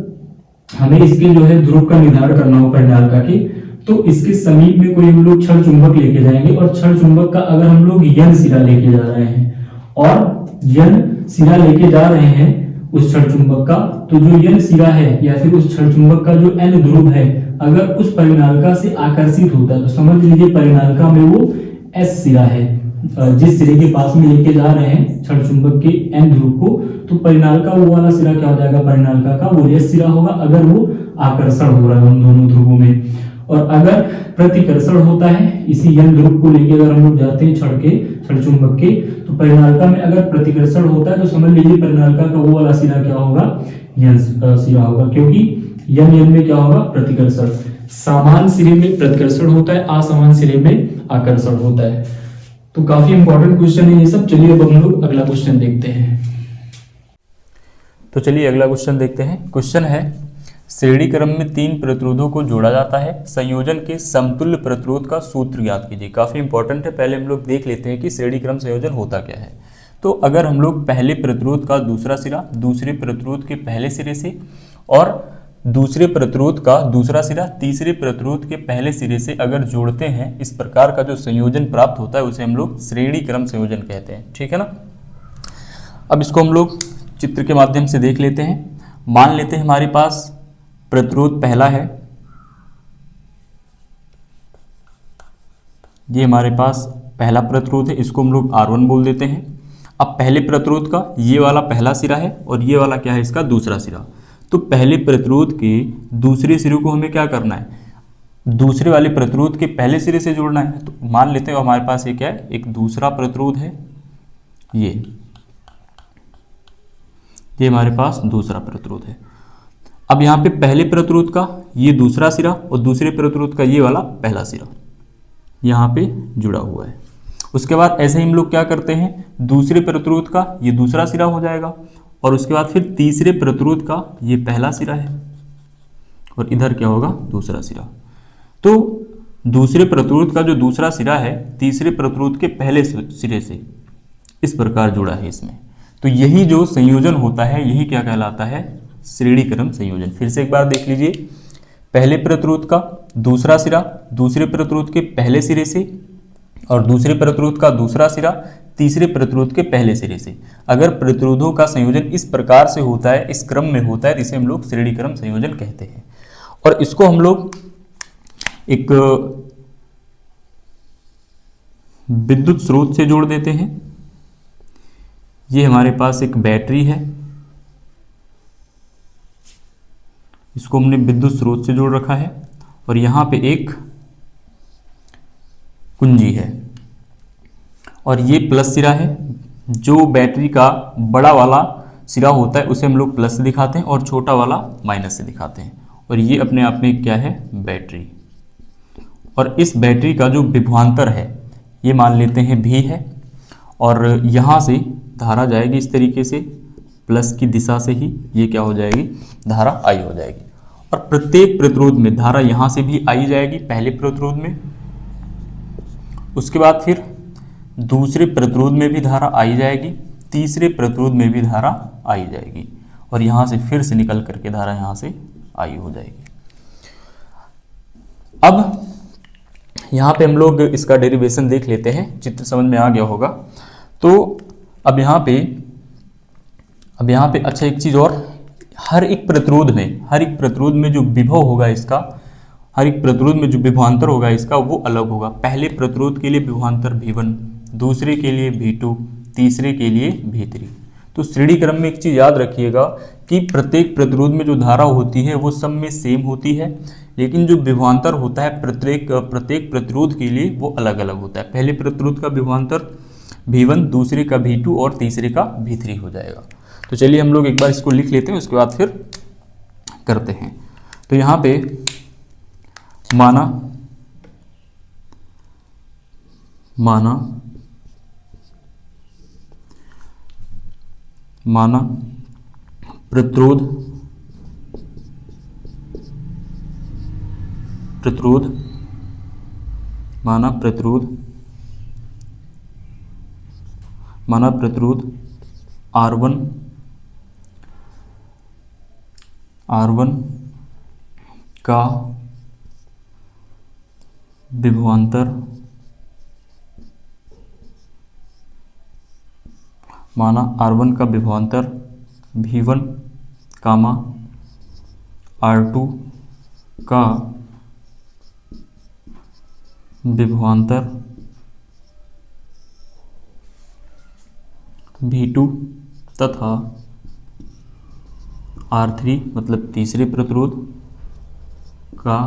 Speaker 1: हमें इसके जो है ध्रुव का निर्धारण करना हो परिनालिका के, तो इसके समीप में कोई हम लोग क्षण चुंबक लेके जाएंगे, और क्षण चुंबक का अगर हम लोग यन सिरा लेके जा रहे हैं और यन सिरा लेके जा रहे हैं उस क्षण चुंबक का, तो जो यन सिरा है या फिर उस क्षण चुंबक का जो एन ध्रुव है अगर उस परिनालिका से आकर्षित होता है, तो समझ लीजिए परिनालिका में वो एस सिरा है, जिस सिरे के पास में लेके जा रहे हैं क्षण चुंबक के एन ध्रुव को, तो परिनालिका वो वाला सिरा क्या हो जाएगा, परिनालिका का वो एस सिरा होगा अगर वो आकर्षण हो रहा है उन दोनों ध्रुवों में। और अगर प्रतिकर्षण होता है इसी यन ध्रुव को लेके अगर हम लोग जाते हैं क्षण चुंबक के, तो परिनालिका में अगर प्रतिकर्षण होता है तो समझ लीजिए परिनालिका का वो वाला सिरा क्या होगा, यन सिरा होगा, क्योंकि यन में क्या होगा, प्रतिकर्षण। समान सिरे में प्रतिकर्षण होता है, असमान सिरे में आकर्षण होता है। तो काफी इंपॉर्टेंट क्वेश्चन है ये सब। चलिए अब हम लोग अगला क्वेश्चन देखते हैं। तो चलिए अगला क्वेश्चन देखते हैं। क्वेश्चन है श्रेणी क्रम में 3 प्रतिरोधों को जोड़ा जाता है, संयोजन के समतुल्य प्रतिरोध का सूत्र ज्ञात कीजिए। काफी इंपॉर्टेंट है, पहले हम लोग देख लेते हैं कि श्रेणी क्रम संयोजन होता क्या है। तो अगर हम लोग पहले प्रतिरोध का दूसरा सिरा दूसरे प्रतिरोध के पहले सिरे से और दूसरे प्रतिरोध का दूसरा सिरा तीसरे प्रतिरोध के पहले सिरे से अगर जोड़ते हैं, इस प्रकार का जो संयोजन प्राप्त होता है उसे हम लोग श्रेणी क्रम संयोजन कहते हैं, ठीक है ना। अब इसको हम लोग चित्र के माध्यम से देख लेते हैं। मान लेते हैं हमारे पास प्रतिरोध पहला है, ये हमारे पास पहला प्रतिरोध है, इसको हम लोग R1 बोल देते हैं। अब पहले प्रतिरोध का ये वाला पहला सिरा है और ये वाला क्या है, इसका दूसरा सिरा। तो पहले प्रतिरोध के दूसरे सिरे को हमें क्या करना है, दूसरे वाले प्रतिरोध के पहले सिरे से जोड़ना है। तो मान लेते हैं हमारे पास ये क्या है, एक दूसरा प्रतिरोध है, ये हमारे पास दूसरा प्रतिरोध है। अब यहाँ पे पहले प्रतिरोध का ये दूसरा सिरा और दूसरे प्रतिरोध का ये वाला पहला सिरा यहाँ पे जुड़ा हुआ है। उसके बाद ऐसे ही हम लोग क्या करते हैं, दूसरे प्रतिरोध का ये दूसरा सिरा हो जाएगा और उसके बाद फिर तीसरे प्रतिरोध का ये पहला सिरा है और इधर क्या होगा, दूसरा सिरा। तो दूसरे प्रतिरोध का जो दूसरा सिरा है तीसरे प्रतिरोध के पहले सिरे से इस प्रकार जुड़ा है इसमें। तो यही जो संयोजन होता है यही क्या कहलाता है, श्रेणी क्रम संयोजन। फिर से एक बार देख लीजिए, पहले प्रतिरोध का दूसरा सिरा दूसरे प्रतिरोध के पहले सिरे से और दूसरे प्रतिरोध का दूसरा सिरा तीसरे प्रतिरोध के पहले सिरे से। अगर प्रतिरोधों का संयोजन इस प्रकार से होता है, इस क्रम में होता है, इसे हम लोग श्रेणी क्रम संयोजन कहते हैं। और इसको हम लोग एक विद्युत स्रोत से जोड़ देते हैं। ये हमारे पास एक बैटरी है, इसको हमने विद्युत स्रोत से जोड़ रखा है और यहाँ पे एक कुंजी है और ये प्लस सिरा है। जो बैटरी का बड़ा वाला सिरा होता है उसे हम लोग प्लस से दिखाते हैं और छोटा वाला माइनस से दिखाते हैं। और ये अपने आप में क्या है, बैटरी। और इस बैटरी का जो विभवांतर है ये मान लेते हैं V है और यहाँ से धारा जाएगी इस तरीके से, प्लस की दिशा से ही ये क्या हो जाएगी, धारा I हो जाएगी। और प्रत्येक प्रतिरोध में धारा यहाँ से भी I जाएगी पहले प्रतिरोध में, उसके बाद फिर दूसरे प्रतिरोध में भी धारा I जाएगी, तीसरे प्रतिरोध में भी धारा I जाएगी और यहाँ से फिर से निकल करके धारा यहाँ से I हो जाएगी। अब यहाँ पे हम लोग इसका डेरिवेशन देख लेते हैं, चित्र समझ में आ गया होगा। तो अब यहाँ पे अच्छा एक चीज़ और, हर एक प्रतिरोध में जो विभव होगा इसका, हर एक प्रतिरोध में जो विभवांतर होगा इसका वो अलग होगा। पहले प्रतिरोध के लिए विभवांतर V1, दूसरे के लिए V2, तीसरे के लिए V3। तो श्रेणी क्रम में एक चीज़ याद रखिएगा कि प्रत्येक प्रतिरोध में जो धारा होती है वो सब में सेम होती है, लेकिन जो विभवांतर होता है प्रत्येक प्रतिरोध के लिए वो अलग अलग होता है। पहले प्रतिरोध का विभवांतर V1, दूसरे का V2 और तीसरे का V3 हो जाएगा। तो चलिए हम लोग एक बार इसको लिख लेते हैं, उसके बाद फिर करते हैं। तो यहाँ पे माना प्रतिरोध R1 का विभवांतर V1, R2 का विभवांतर V2 तथा R3 मतलब तीसरे प्रतिरोध का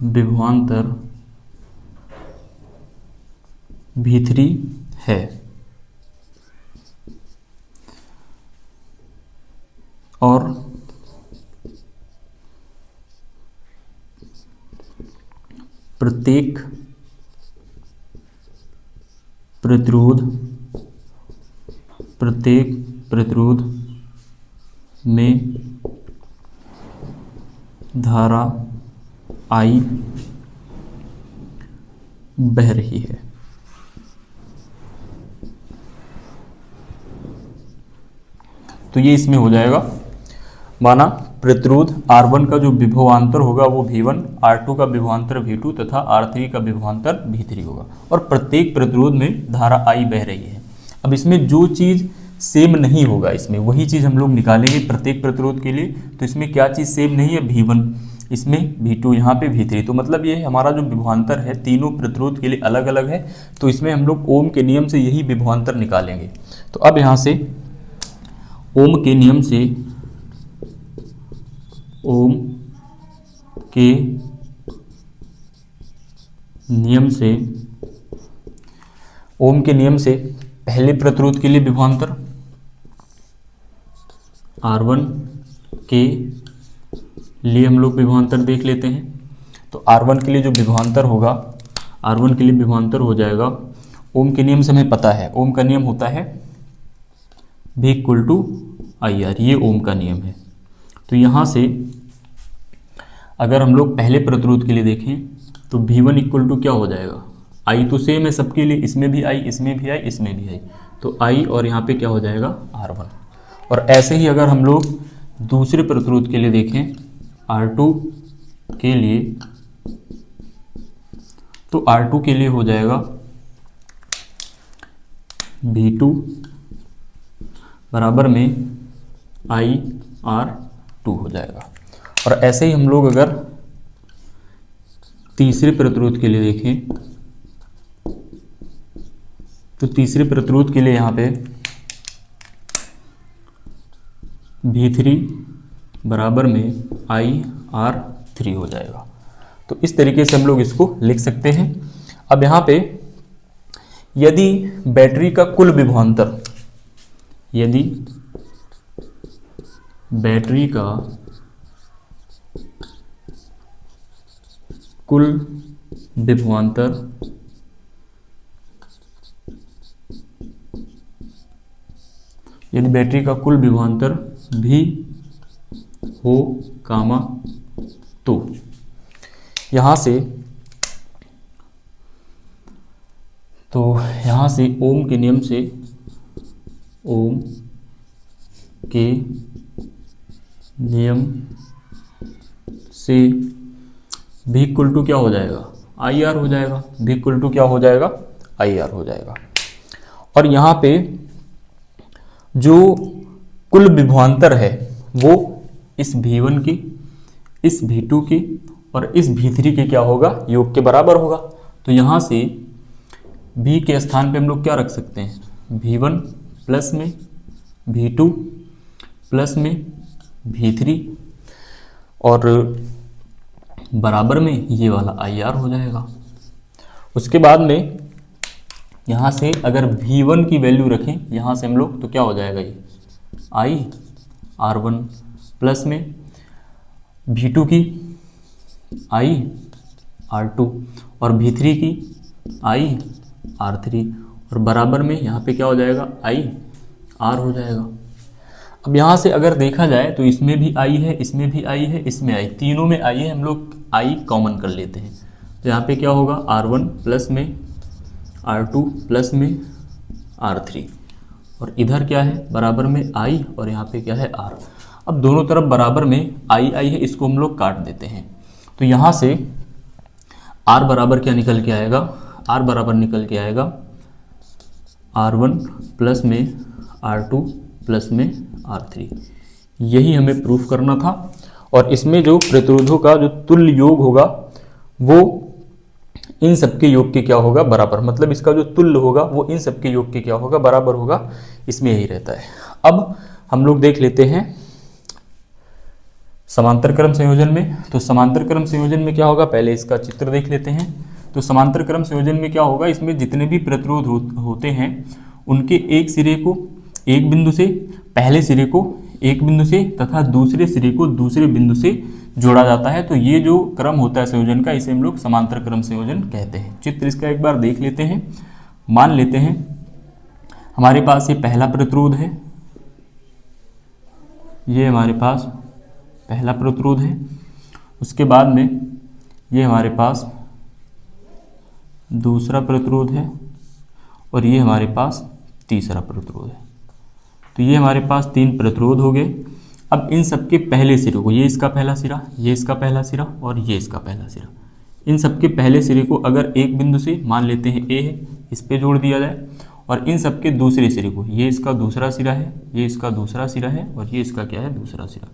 Speaker 1: विभवांतर V3 है। और प्रत्येक प्रतिरोध में धारा I बह रही है। तो ये इसमें हो जाएगा, माना प्रतिरोध R1 का जो विभवांतर होगा वो V1, R2 का विभवांतर V2 तथा R3 का विभवांतर V3 होगा और प्रत्येक प्रतिरोध में धारा I बह रही है। अब इसमें जो चीज़ सेम नहीं होगा इसमें वही चीज़ हम लोग निकालेंगे प्रत्येक प्रतिरोध के लिए। तो इसमें क्या चीज़ सेम नहीं है, V1, इसमें V2, यहाँ पे V3। तो मतलब ये हमारा जो विभवांतर है तीनों प्रतिरोध के लिए अलग अलग है। तो इसमें हम लोग ओम के नियम से यही विभवांतर निकालेंगे। तो अब यहाँ से ओम के नियम से पहले प्रतिरोध के लिए विभवांतर R1 के लिए हम लोग विभवांतर देख लेते हैं। तो R1 के लिए जो विभवांतर होगा, R1 के लिए विभवांतर हो जाएगा, ओम के नियम से हमें पता है, ओम का नियम होता है V equal to I R, ये ओम का नियम है। तो यहाँ से अगर हम लोग पहले प्रतिरोध के लिए देखें तो V1 इक्वल टू क्या हो जाएगा, I तो सेम है सबके लिए, इसमें भी I, इसमें भी I, इसमें भी I, तो I और यहाँ पे क्या हो जाएगा R1। और ऐसे ही अगर हम लोग दूसरे प्रतिरोध के लिए देखें R2 के लिए, तो R2 के लिए हो जाएगा V2 बराबर में IR2 हो जाएगा। और ऐसे ही हम लोग अगर तीसरे प्रतिरोध के लिए देखें तो तीसरे प्रतिरोध के लिए यहाँ पे V3 बराबर में IR3 हो जाएगा। तो इस तरीके से हम लोग इसको लिख सकते हैं। अब यहाँ पे यदि बैटरी का कुल विभवांतर, यदि बैटरी का कुल विभवांतर यदि बैटरी का कुल विभवांतर भी हो कामा, तो यहाँ से ओम के नियम से, ओम के नियम से V इक्वल टू क्या हो जाएगा, आई आर हो जाएगा। V इक्वल टू क्या हो जाएगा, आई आर हो जाएगा। और यहाँ पे जो कुल विभवांतर है वो इस V1 की, इस V2 की और इस V3 के क्या होगा, योग के बराबर होगा। तो यहाँ से V के स्थान पे हम लोग क्या रख सकते हैं, V1 प्लस में V2 प्लस में V3 और बराबर में ये वाला IR हो जाएगा। उसके बाद में यहाँ से अगर V1 की वैल्यू रखें यहाँ से हम लोग, तो क्या हो जाएगा, ये IR1 प्लस में V2 की IR2 और V3 की IR3 और बराबर में यहाँ पे क्या हो जाएगा, IR हो जाएगा। अब यहाँ से अगर देखा जाए तो इसमें भी I है, इसमें भी I है, इसमें I, तीनों में I है, हम लोग I कॉमन कर लेते हैं। तो यहाँ पे क्या होगा, R1 प्लस में R2 प्लस में R3 और इधर क्या है, बराबर में I और यहाँ पे क्या है, R। अब दोनों तरफ बराबर में I है, इसको हम लोग काट देते हैं। तो यहाँ से R बराबर क्या निकल के आएगा, R बराबर निकल के आएगा R1 प्लस में R2 प्लस में R3। यही हमें प्रूफ करना था। और इसमें जो प्रतिरोधों का जो तुल्य योग होगा वो इन सबके योग के क्या होगा, बराबर, मतलब इसका जो तुल्य होगा वो इन सबके योग के क्या होगा, बराबर होगा। इसमें यही रहता है। अब हम लोग देख लेते हैं समांतर क्रम संयोजन में। तो समांतर क्रम संयोजन में क्या होगा, पहले इसका चित्र देख लेते हैं। तो समांतर क्रम संयोजन में क्या होगा, इसमें जितने भी प्रतिरोध होते हैं उनके एक सिरे को एक बिंदु से, पहले सिरे को एक बिंदु से तथा दूसरे सिरे को दूसरे बिंदु से जोड़ा जाता है। तो ये जो क्रम होता है संयोजन का, इसे हम लोग समांतर क्रम संयोजन कहते हैं। चित्र इसका एक बार देख लेते हैं। मान लेते हैं हमारे पास ये पहला प्रतिरोध है, ये हमारे पास पहला प्रतिरोध है। उसके बाद में ये हमारे पास दूसरा प्रतिरोध है और ये हमारे पास तीसरा प्रतिरोध है। तो ये हमारे पास तीन प्रतिरोध हो गए। अब इन सबके पहले सिरे को, ये इसका पहला सिरा, ये इसका पहला सिरा और ये इसका पहला सिरा, इन सबके पहले सिरे को अगर एक बिंदु से मान लेते हैं A है, इस पे जोड़ दिया जाए और इन सबके दूसरे सिरे को, ये इसका दूसरा सिरा है, ये इसका दूसरा सिरा है और ये इसका क्या है, दूसरा सिरा,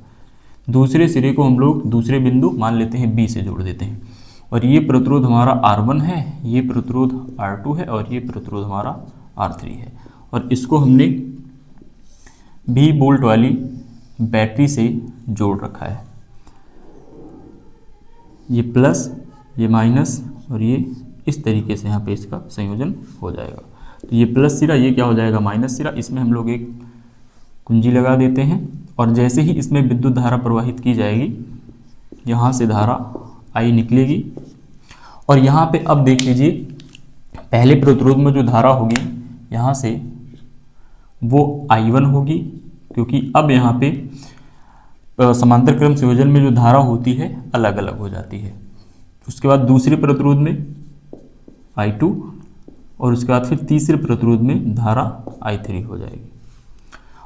Speaker 1: दूसरे सिरे को हम लोग दूसरे बिंदु मान लेते हैं B से जोड़ देते हैं। और ये प्रतिरोध हमारा R1 है, ये प्रतिरोध R2 है और ये प्रतिरोध हमारा R3 है। और इसको हमने 20 वोल्ट वाली बैटरी से जोड़ रखा है। ये प्लस, ये माइनस और ये इस तरीके से यहाँ पे इसका संयोजन हो जाएगा। तो ये प्लस सिरा, ये क्या हो जाएगा, माइनस सिरा। इसमें हम लोग एक कुंजी लगा देते हैं और जैसे ही इसमें विद्युत धारा प्रवाहित की जाएगी, यहाँ से धारा I निकलेगी। और यहाँ पे अब देख लीजिए, पहले प्रतिरोध में जो धारा होगी यहाँ से वो I1 होगी, क्योंकि अब यहाँ पे समांतर क्रम संयोजन में जो धारा होती है अलग अलग हो जाती है। उसके बाद दूसरे प्रतिरोध में I2 और उसके बाद फिर तीसरे प्रतिरोध में धारा I3 हो जाएगी।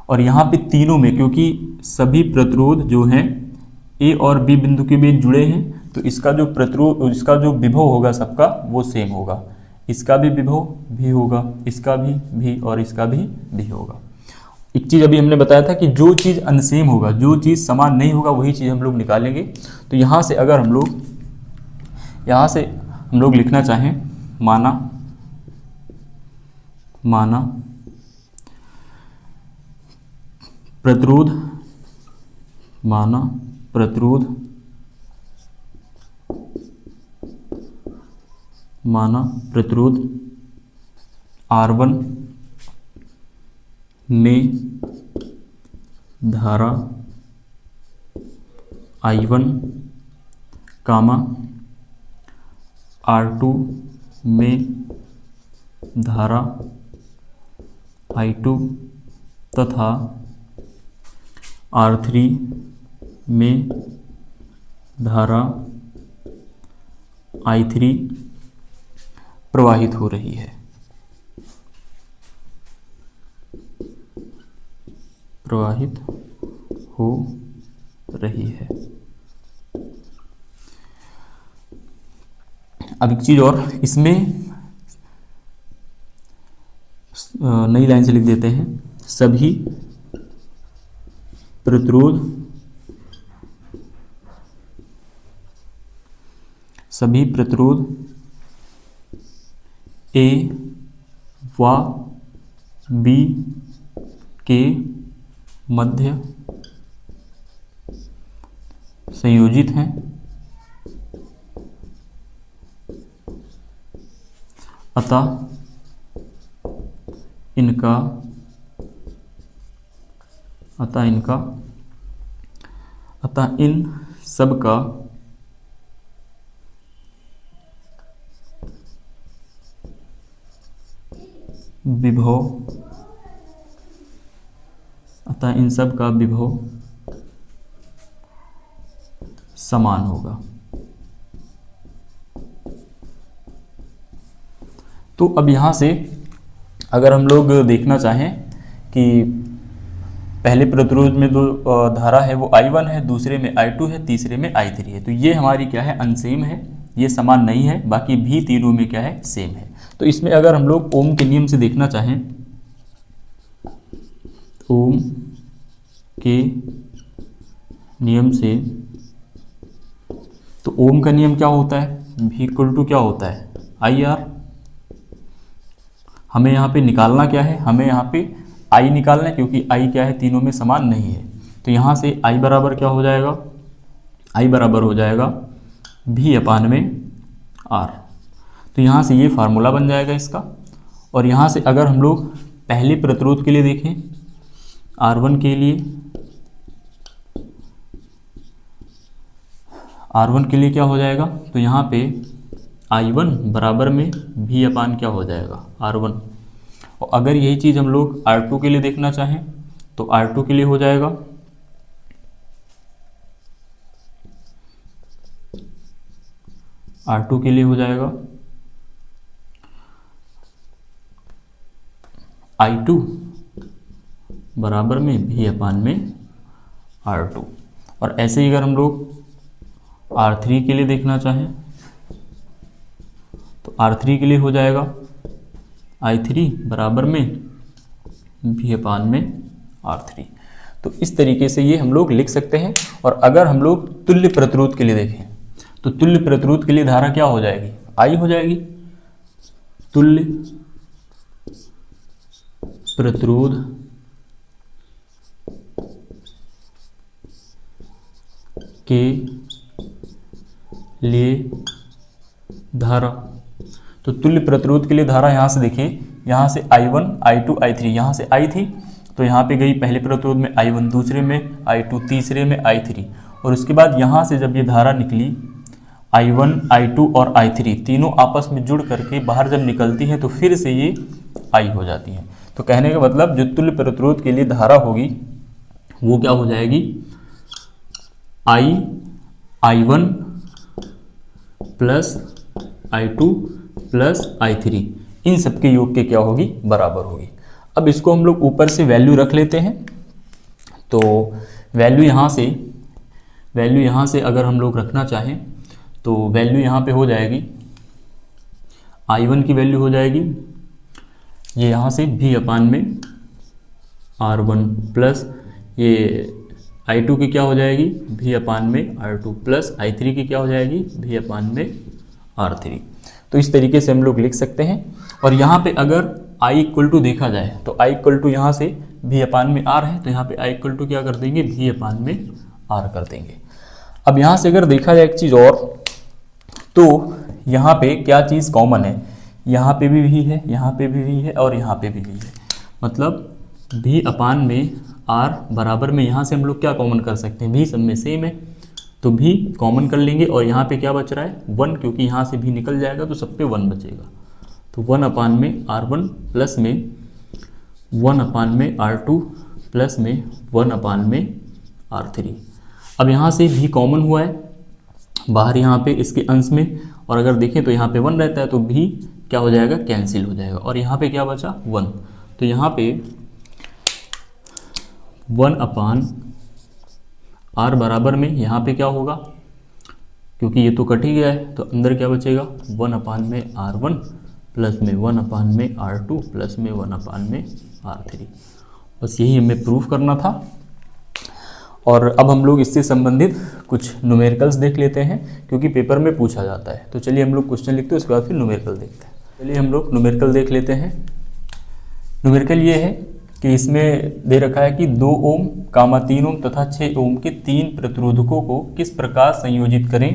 Speaker 1: और यहाँ पे तीनों में, क्योंकि सभी प्रतिरोध जो हैं A और B बिंदु के बीच जुड़े हैं, तो इसका जो प्रतिरोध, इसका जो विभव होगा सबका वो सेम होगा। इसका भी विभव भी होगा, इसका भी और इसका भी होगा। एक चीज़ अभी हमने बताया था कि जो चीज़ अनसेम होगा, जो चीज़ समान नहीं होगा, वही चीज़ हम लोग निकालेंगे। तो यहाँ से अगर हम लोग लिखना चाहें, माना प्रतिरोध R1 में धारा I1, R2 में धारा I2 तथा R3 में धारा I3 प्रवाहित हो रही है। अब एक चीज और, इसमें नई लाइन से लिख देते हैं, सभी प्रतिरोध A व B के मध्य संयोजित हैं, अतः इन सब का विभव समान होगा। तो अब यहाँ से अगर हम लोग देखना चाहें कि पहले प्रतिरोध में जो धारा है वो I1 है, दूसरे में I2 है, तीसरे में I3 है, तो ये हमारी क्या है, अनसेम है, ये समान नहीं है। बाकी भी तीनों में क्या है, सेम है। तो इसमें अगर हम लोग ओम के नियम से देखना चाहें, ओम के नियम से, तो ओम का नियम क्या होता है, V इक्वल टू क्या होता है, IR। हमें यहाँ पे निकालना क्या है, हमें यहाँ पे I निकालना है, क्योंकि I क्या है, तीनों में समान नहीं है। तो यहाँ से I बराबर क्या हो जाएगा, I बराबर हो जाएगा V अपान में R। तो यहाँ से ये फार्मूला बन जाएगा इसका। और यहाँ से अगर हम लोग पहले प्रतिरोध के लिए देखें, R1 के लिए क्या हो जाएगा, तो यहाँ पे I1 बराबर में V अपान क्या हो जाएगा, R1। और अगर यही चीज़ हम लोग R2 के लिए देखना चाहें, तो R2 के लिए हो जाएगा I2 बराबर में V अपान में R2। और ऐसे ही अगर हम लोग R3 के लिए देखना चाहें, तो R3 के लिए हो जाएगा I3 बराबर में V अपान में R3। तो इस तरीके से ये हम लोग लिख सकते हैं। और अगर हम लोग तुल्य प्रतिरोध के लिए देखें, तो तुल्य प्रतिरोध के लिए धारा क्या हो जाएगी, I हो जाएगी। तुल्य प्रतिरोध के लिए धारा, तो तुल्य प्रतिरोध के लिए धारा यहाँ से देखिए, यहाँ से I1, I2, I3, यहाँ से I थी तो यहाँ पे गई पहले प्रतिरोध में I1, दूसरे में I2, तीसरे में I3। और उसके बाद यहाँ से जब ये धारा निकली I1, I2 और I3 तीनों आपस में जुड़ करके बाहर जब निकलती हैं तो फिर से ये I हो जाती हैं। तो कहने का मतलब जो तुल्य प्रतिरोध के लिए धारा होगी वो क्या हो जाएगी, I1 plus I2 plus I3, इन सबके योग के क्या होगी, बराबर होगी। अब इसको हम लोग ऊपर से वैल्यू रख लेते हैं। तो वैल्यू यहाँ से अगर हम लोग रखना चाहें तो वैल्यू यहाँ पे हो जाएगी, I1 की वैल्यू हो जाएगी ये यहाँ से V अपान में R1 प्लस ये I2 की क्या हो जाएगी, V अपान में R2 प्लस I3 की क्या हो जाएगी, V अपान में R3। तो इस तरीके से हम लोग लिख सकते हैं। और यहाँ पे अगर I इक्वल टू देखा जाए तो I इक्वल टू यहाँ से V अपान में R है, तो यहाँ पे I इक्वल टू क्या कर देंगे, V अपान में R कर देंगे। अब यहाँ से अगर देखा जाए एक चीज़ और, तो यहाँ पे क्या चीज़ कॉमन है, यहाँ पे भी V है, यहाँ पे भी V है और यहाँ पे भी V है, मतलब V अपान में R बराबर में यहाँ से हम लोग क्या कॉमन कर सकते हैं, V सब में सेम है तो V कॉमन कर लेंगे। और यहाँ पे क्या बच रहा है, 1, क्योंकि यहाँ से V निकल जाएगा तो सब पे 1 बचेगा। तो 1 अपान में R1 प्लस में 1 अपान में R2 प्लस में 1 अपान में R3। अब यहाँ से V कॉमन हुआ है बाहर यहाँ पे इसके अंश में, और अगर देखें तो यहाँ पे 1 रहता है तो V क्या हो जाएगा, कैंसिल हो जाएगा। और यहाँ पे क्या बचा, 1। तो यहाँ पे 1 अपान R बराबर में यहाँ पे क्या होगा, क्योंकि ये तो कट ही गया है तो अंदर क्या बचेगा, 1 अपान में R1 प्लस में 1 अपान में R2 प्लस में 1 अपान में R3। बस यही हमें प्रूफ करना था। और अब हम लोग इससे संबंधित कुछ न्यूमेरिकल्स देख लेते हैं, क्योंकि पेपर में पूछा जाता है। तो चलिए हम लोग क्वेश्चन लिखते हैं, उसके बाद फिर न्यूमेरिकल देखते हैं। चलिए हम लोग न्यूमेरिकल देख लेते हैं। न्यूमेरिकल ये है कि इसमें दे रखा है कि 2 ओम, 3 ओम तथा 6 ओम के 3 प्रतिरोधकों को किस प्रकार संयोजित करें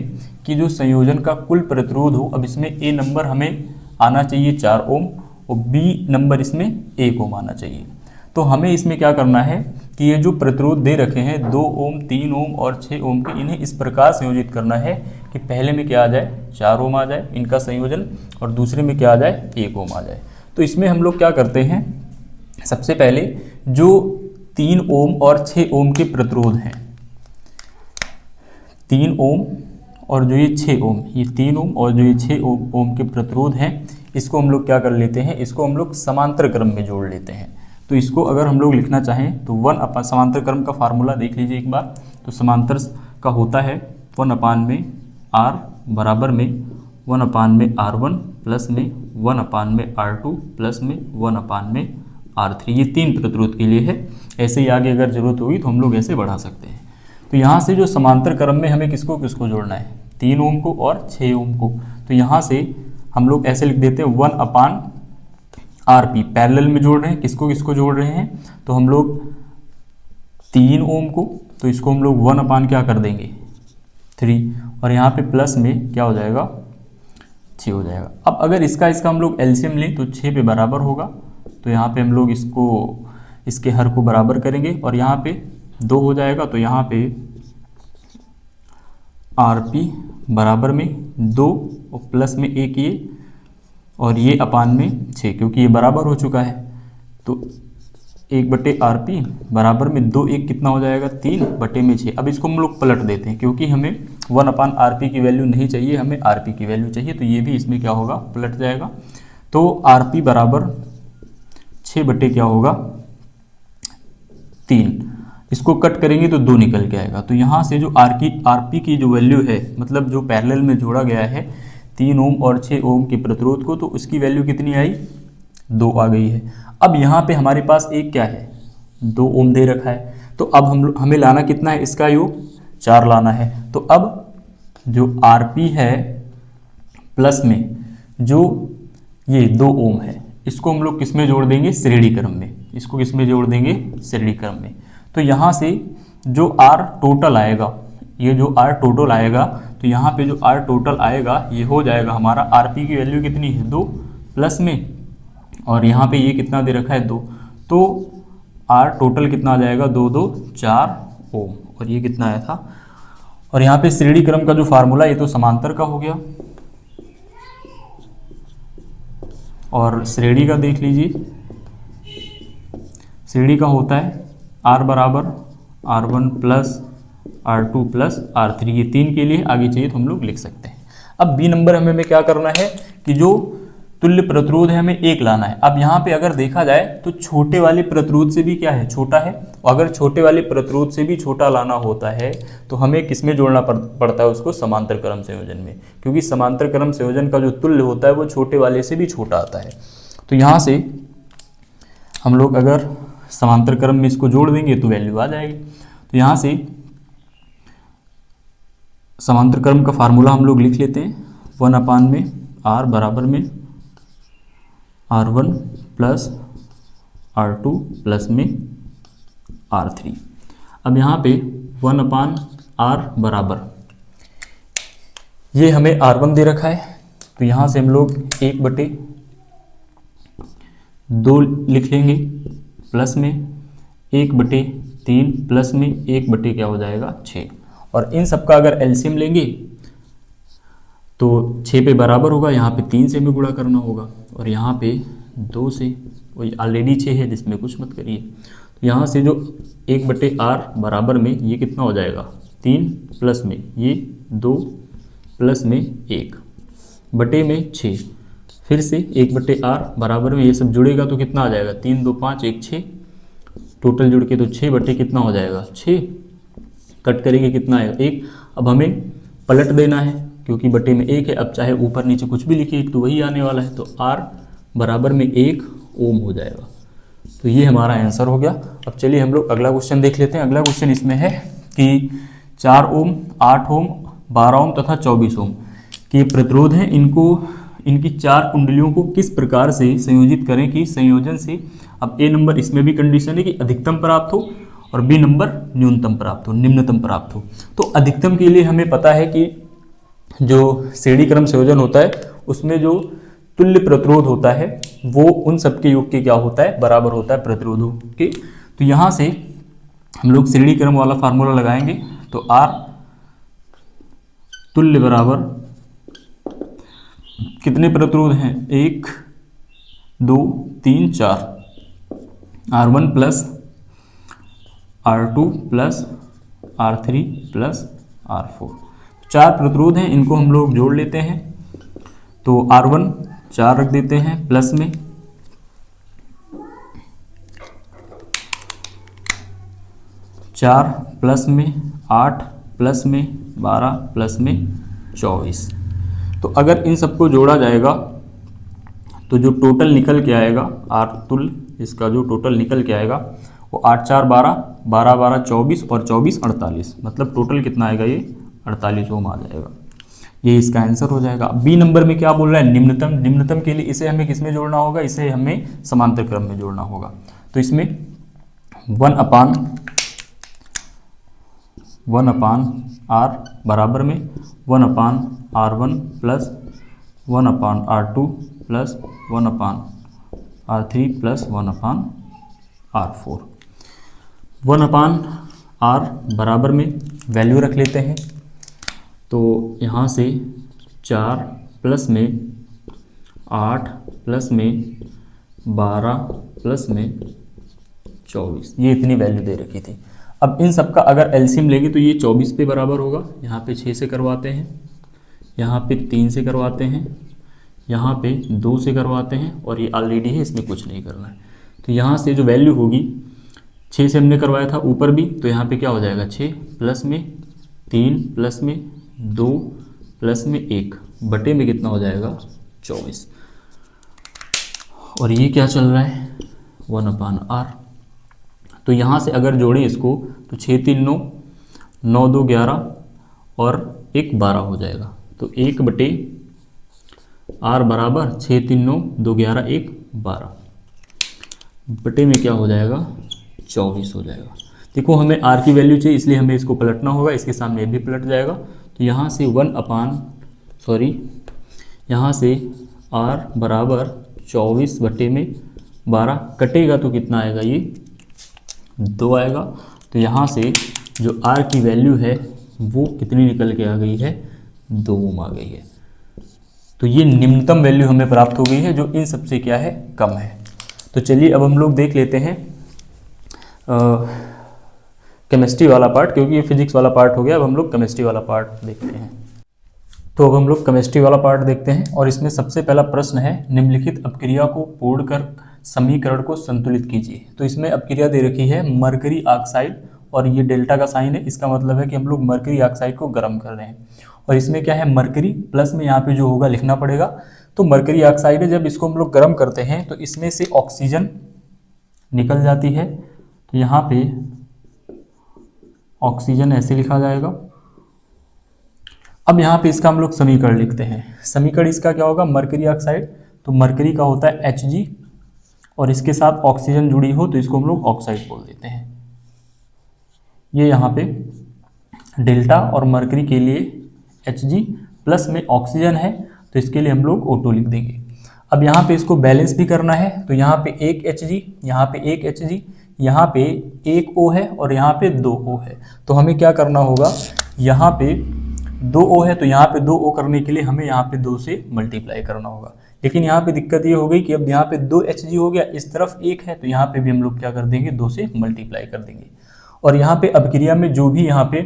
Speaker 1: कि जो संयोजन का कुल प्रतिरोध हो। अब इसमें ए नंबर हमें आना चाहिए 4 ओम और बी नंबर इसमें 1 ओम आना चाहिए। तो हमें इसमें क्या करना है कि ये जो प्रतिरोध दे रखे हैं 2 ओम, 3 ओम और 6 ओम के, इन्हें इस प्रकार संयोजित करना है कि पहले में क्या आ जाए, 4 ओम आ जाए इनका संयोजन, और दूसरे में क्या आ जाए, 1 ओम आ जाए। तो इसमें हम लोग क्या करते हैं, सबसे पहले जो 3 ओम और 6 ओम के प्रतिरोध हैं, 3 ओम और जो ये 6 ओम, ये 3 ओम और जो ये 6 ओम के प्रतिरोध हैं, इसको हम लोग क्या कर लेते हैं, इसको हम लोग समांतर क्रम में जोड़ लेते हैं। तो इसको अगर हम लोग लिखना चाहें तो 1 अपान, समांतर क्रम का फार्मूला देख लीजिए एक बार। तो समांतर का होता है 1 अपान में R बराबर में 1 अपान में R1 प्लस में 1 अपान में R2 प्लस में 1 अपान में R3। ये 3 प्रतिरोध के लिए है। ऐसे ही आगे अगर जरूरत होगी तो हम लोग ऐसे बढ़ा सकते हैं। तो यहाँ से जो समांतर क्रम में हमें किसको किसको जोड़ना है, 3 ओम को और 6 ओम को। तो यहाँ से हम लोग ऐसे लिख देते हैं 1 अपान RP, पैरेलल में जोड़ रहे हैं, किसको किसको जोड़ रहे हैं, तो हम लोग 3 ओम को, तो इसको हम लोग 1 अपान क्या कर देंगे, 3, और यहाँ पे प्लस में क्या हो जाएगा, 6 हो जाएगा। अब अगर इसका हम लोग एलसीएम लें तो 6 पे बराबर होगा, तो यहाँ पे हम लोग इसके हर को बराबर करेंगे और यहाँ पे 2 हो जाएगा। तो यहाँ पे RP बराबर में 2 और प्लस में 1 ये, और ये अपान में 6, क्योंकि ये बराबर हो चुका है। तो 1/RP बराबर में 2, 1 कितना हो जाएगा, 3/6। अब इसको हम लोग पलट देते हैं, क्योंकि हमें 1 अपान RP की वैल्यू नहीं चाहिए, हमें RP की वैल्यू चाहिए। तो ये भी इसमें क्या होगा, पलट जाएगा। तो RP बराबर 6 क्या होगा, 3। इसको कट करेंगे तो 2 निकल के आएगा। तो यहाँ से जो RP की जो वैल्यू है, मतलब जो पैरेलल में जोड़ा गया है 3 ओम और 6 ओम के प्रतिरोध को, तो उसकी वैल्यू कितनी आई, 2 आ गई है। अब यहाँ पे हमारे पास एक क्या है, 2 ओम दे रखा है। तो अब हमें लाना कितना है, इसका योग 4 लाना है। तो अब जो RP है प्लस में जो ये 2 ओम है, इसको हम लोग किस में जोड़ देंगे, श्रेणी क्रम में। इसको किस में जोड़ देंगे, श्रेणी क्रम में। तो यहाँ से जो R टोटल आएगा, ये जो R टोटल आएगा, तो यहाँ पे जो R टोटल आएगा ये हो जाएगा हमारा, RP की वैल्यू कितनी है, 2 प्लस में, और यहाँ पे ये कितना दे रखा है, 2। तो R टोटल कितना आ जाएगा, 2 2 4 ओम, और ये कितना आया था। और यहाँ पे श्रेणी क्रम का जो फार्मूला, ये तो समांतर का हो गया, और श्रेणी का देख लीजिए, CD का होता है R बराबर R1 plus R2 plus R3, ये 3 के लिए आगे चाहिए तो हम लोग लिख सकते हैं। अब B नंबर हमें क्या करना है कि जो तुल्य प्रतिरोध है हमें 1 लाना है। अब यहाँ पे अगर देखा जाए तो छोटे वाले प्रतिरोध से भी क्या है, छोटा है। अगर छोटे वाले प्रतिरोध से भी छोटा लाना होता है तो हमें किस में जोड़ना पड़ता है उसको, समांतर क्रम संयोजन में, क्योंकि समांतर क्रम संयोजन का जो तुल्य होता है वो छोटे वाले से भी छोटा आता है। तो यहाँ से हम लोग अगर समांतर क्रम में इसको जोड़ देंगे तो वैल्यू आ जाएगी। तो यहाँ से समांतर क्रम का फार्मूला हम लोग लिख लेते हैं, 1 में R बराबर में R1 प्लस R2 प्लस में R3। अब यहाँ पे 1/R बराबर, ये हमें R1 दे रखा है तो यहाँ से हम लोग 1/2 लिख लेंगे, प्लस में 1/3 प्लस में 1/ क्या हो जाएगा 6। और इन सब का अगर एलसीएम लेंगे तो 6 पे बराबर होगा, यहाँ पे 3 से हमें गुणा करना होगा और यहाँ पे 2 से, वही ऑलरेडी 6 है जिसमें कुछ मत करिए। तो यहाँ से जो 1/R बराबर में ये कितना हो जाएगा 3 प्लस में ये 2 प्लस में 1 बटे में 6, फिर से 1/R बराबर में ये सब जुड़ेगा तो कितना आ जाएगा 3 2 5 1 6, टोटल जुड़ के तो 6 बटे कितना हो जाएगा 6, कट करेंगे कितना आएगा 1। अब हमें पलट देना है क्योंकि बटे में 1 है, अब चाहे ऊपर नीचे कुछ भी लिखिए तो वही आने वाला है। तो R बराबर में 1 ओम हो जाएगा। तो ये हमारा आंसर हो गया। अब चलिए हम लोग अगला क्वेश्चन देख लेते हैं। अगला क्वेश्चन इसमें है कि 4 ओम, 8 ओम, 12 ओम तथा 24 ओम के प्रतिरोध हैं, इनकी 4 कुंडलियों को किस प्रकार से संयोजित करें कि संयोजन से, अब A नंबर इसमें भी कंडीशन है कि अधिकतम प्राप्त हो और B नंबर न्यूनतम प्राप्त हो, निम्नतम प्राप्त हो। तो अधिकतम के लिए हमें पता है कि जो श्रेणी क्रम संयोजन होता है उसमें जो तुल्य प्रतिरोध होता है वो उन सबके योग के क्या होता है, बराबर होता है प्रतिरोधों के। तो यहाँ से हम लोग श्रेणी क्रम वाला फार्मूला लगाएंगे तो R तुल्य बराबर कितने प्रतिरोध हैं 1 2 3 4, R1 plus R2 plus R3 plus R4, 4 प्रतिरोध हैं, इनको हम लोग जोड़ लेते हैं। तो R1 4 रख देते हैं प्लस में, चार प्लस में 8 प्लस में 12 प्लस में 24। तो अगर इन सबको जोड़ा जाएगा तो जो टोटल निकल के आएगा R तुल्य, इसका जो टोटल निकल के आएगा वो 8 4 12, 12 12 24 और 24 48, मतलब टोटल कितना आएगा ये 48 ओम आ जाएगा। ये इसका आंसर हो जाएगा। बी नंबर में क्या बोल रहा है निम्नतम, निम्नतम के लिए इसे हमें किस में जोड़ना होगा, इसे हमें समांतर क्रम में जोड़ना होगा। तो इसमें 1/R बराबर में 1/R1 plus 1/R2 plus 1/R3 plus 1/R4, 1/R बराबर में वैल्यू रख लेते हैं। तो यहाँ से 4 प्लस में 8 प्लस में 12 प्लस में 24, ये इतनी वैल्यू दे रखी थी। अब इन सब का अगर एलसीएम लेंगे तो ये 24 पे बराबर होगा। यहाँ पे 6 से करवाते हैं, यहाँ पे 3 से करवाते हैं, यहाँ पे 2 से करवाते हैं और ये ऑलरेडी है, इसमें कुछ नहीं करना है। तो यहाँ से जो वैल्यू होगी 6 से हमने करवाया था ऊपर भी, तो यहाँ पे क्या हो जाएगा 6 प्लस में 3 प्लस में 2 प्लस में 1 बटे में कितना हो जाएगा 24। और ये क्या चल रहा है 1/R। तो यहाँ से अगर जोड़ें इसको तो 6 3 9, 9 2 11 और 1 12 हो जाएगा। तो 1/R बराबर 6 3 9 2 11 1 12 बटे में क्या हो जाएगा 24 हो जाएगा। देखो हमें R की वैल्यू चाहिए इसलिए हमें इसको पलटना होगा, इसके सामने ये भी पलट जाएगा। तो यहाँ से यहाँ से R बराबर 24 बटे में 12 कटेगा तो कितना आएगा ये 2 आएगा। तो यहाँ से जो R की वैल्यू है वो कितनी निकल के आ गई है 2 ओम आ गई है। तो ये निम्नतम वैल्यू हमें प्राप्त हो गई है जो इन सबसे क्या है कम है। तो चलिए अब हम लोग देख लेते हैं केमिस्ट्री वाला पार्ट, क्योंकि ये फिजिक्स वाला पार्ट हो गया। अब हम लोग केमिस्ट्री वाला पार्ट देखते हैं। तो अब हम लोग केमिस्ट्री वाला पार्ट देखते हैं और इसमें सबसे पहला प्रश्न है, निम्नलिखित अपक्रिया को पूर्ण कर समीकरण को संतुलित कीजिए। तो इसमें अपक्रिया दे रखी है मरकरी ऑक्साइड और ये डेल्टा का साइन है, इसका मतलब है कि हम लोग मरकरी ऑक्साइड को गर्म कर रहे हैं। और इसमें क्या है, मरकरी प्लस में यहाँ पे जो होगा लिखना पड़ेगा। तो मरकरी ऑक्साइड है, जब इसको हम लोग गर्म करते हैं तो इसमें से ऑक्सीजन निकल जाती है। तो यहाँ पे ऑक्सीजन ऐसे लिखा जाएगा। अब यहाँ पे इसका हम लोग समीकरण लिखते हैं। समीकरण इसका क्या होगा, मरकरी ऑक्साइड, तो मरकरी का होता है Hg और इसके साथ ऑक्सीजन जुड़ी हो तो इसको हम लोग ऑक्साइड बोल देते हैं। ये यहाँ पे डेल्टा और मरकरी के लिए Hg प्लस में ऑक्सीजन है तो इसके लिए हम लोग O2 लिख देंगे। अब यहाँ पे इसको बैलेंस भी करना है, तो यहाँ पे एक Hg, यहाँ पे एक Hg, यहाँ पे एक O है और यहाँ पे 2 O है। तो हमें क्या करना होगा, यहाँ पे 2 O है तो यहाँ पे 2 O करने के लिए हमें यहाँ पे 2 से मल्टीप्लाई करना होगा। लेकिन यहाँ पे दिक्कत ये हो गई कि अब यहाँ पे 2 Hg हो गया, इस तरफ 1 है तो यहाँ पे भी हम लोग क्या कर देंगे, 2 से मल्टीप्लाई कर देंगे। और यहाँ पे अपक्रिया में जो भी यहाँ पे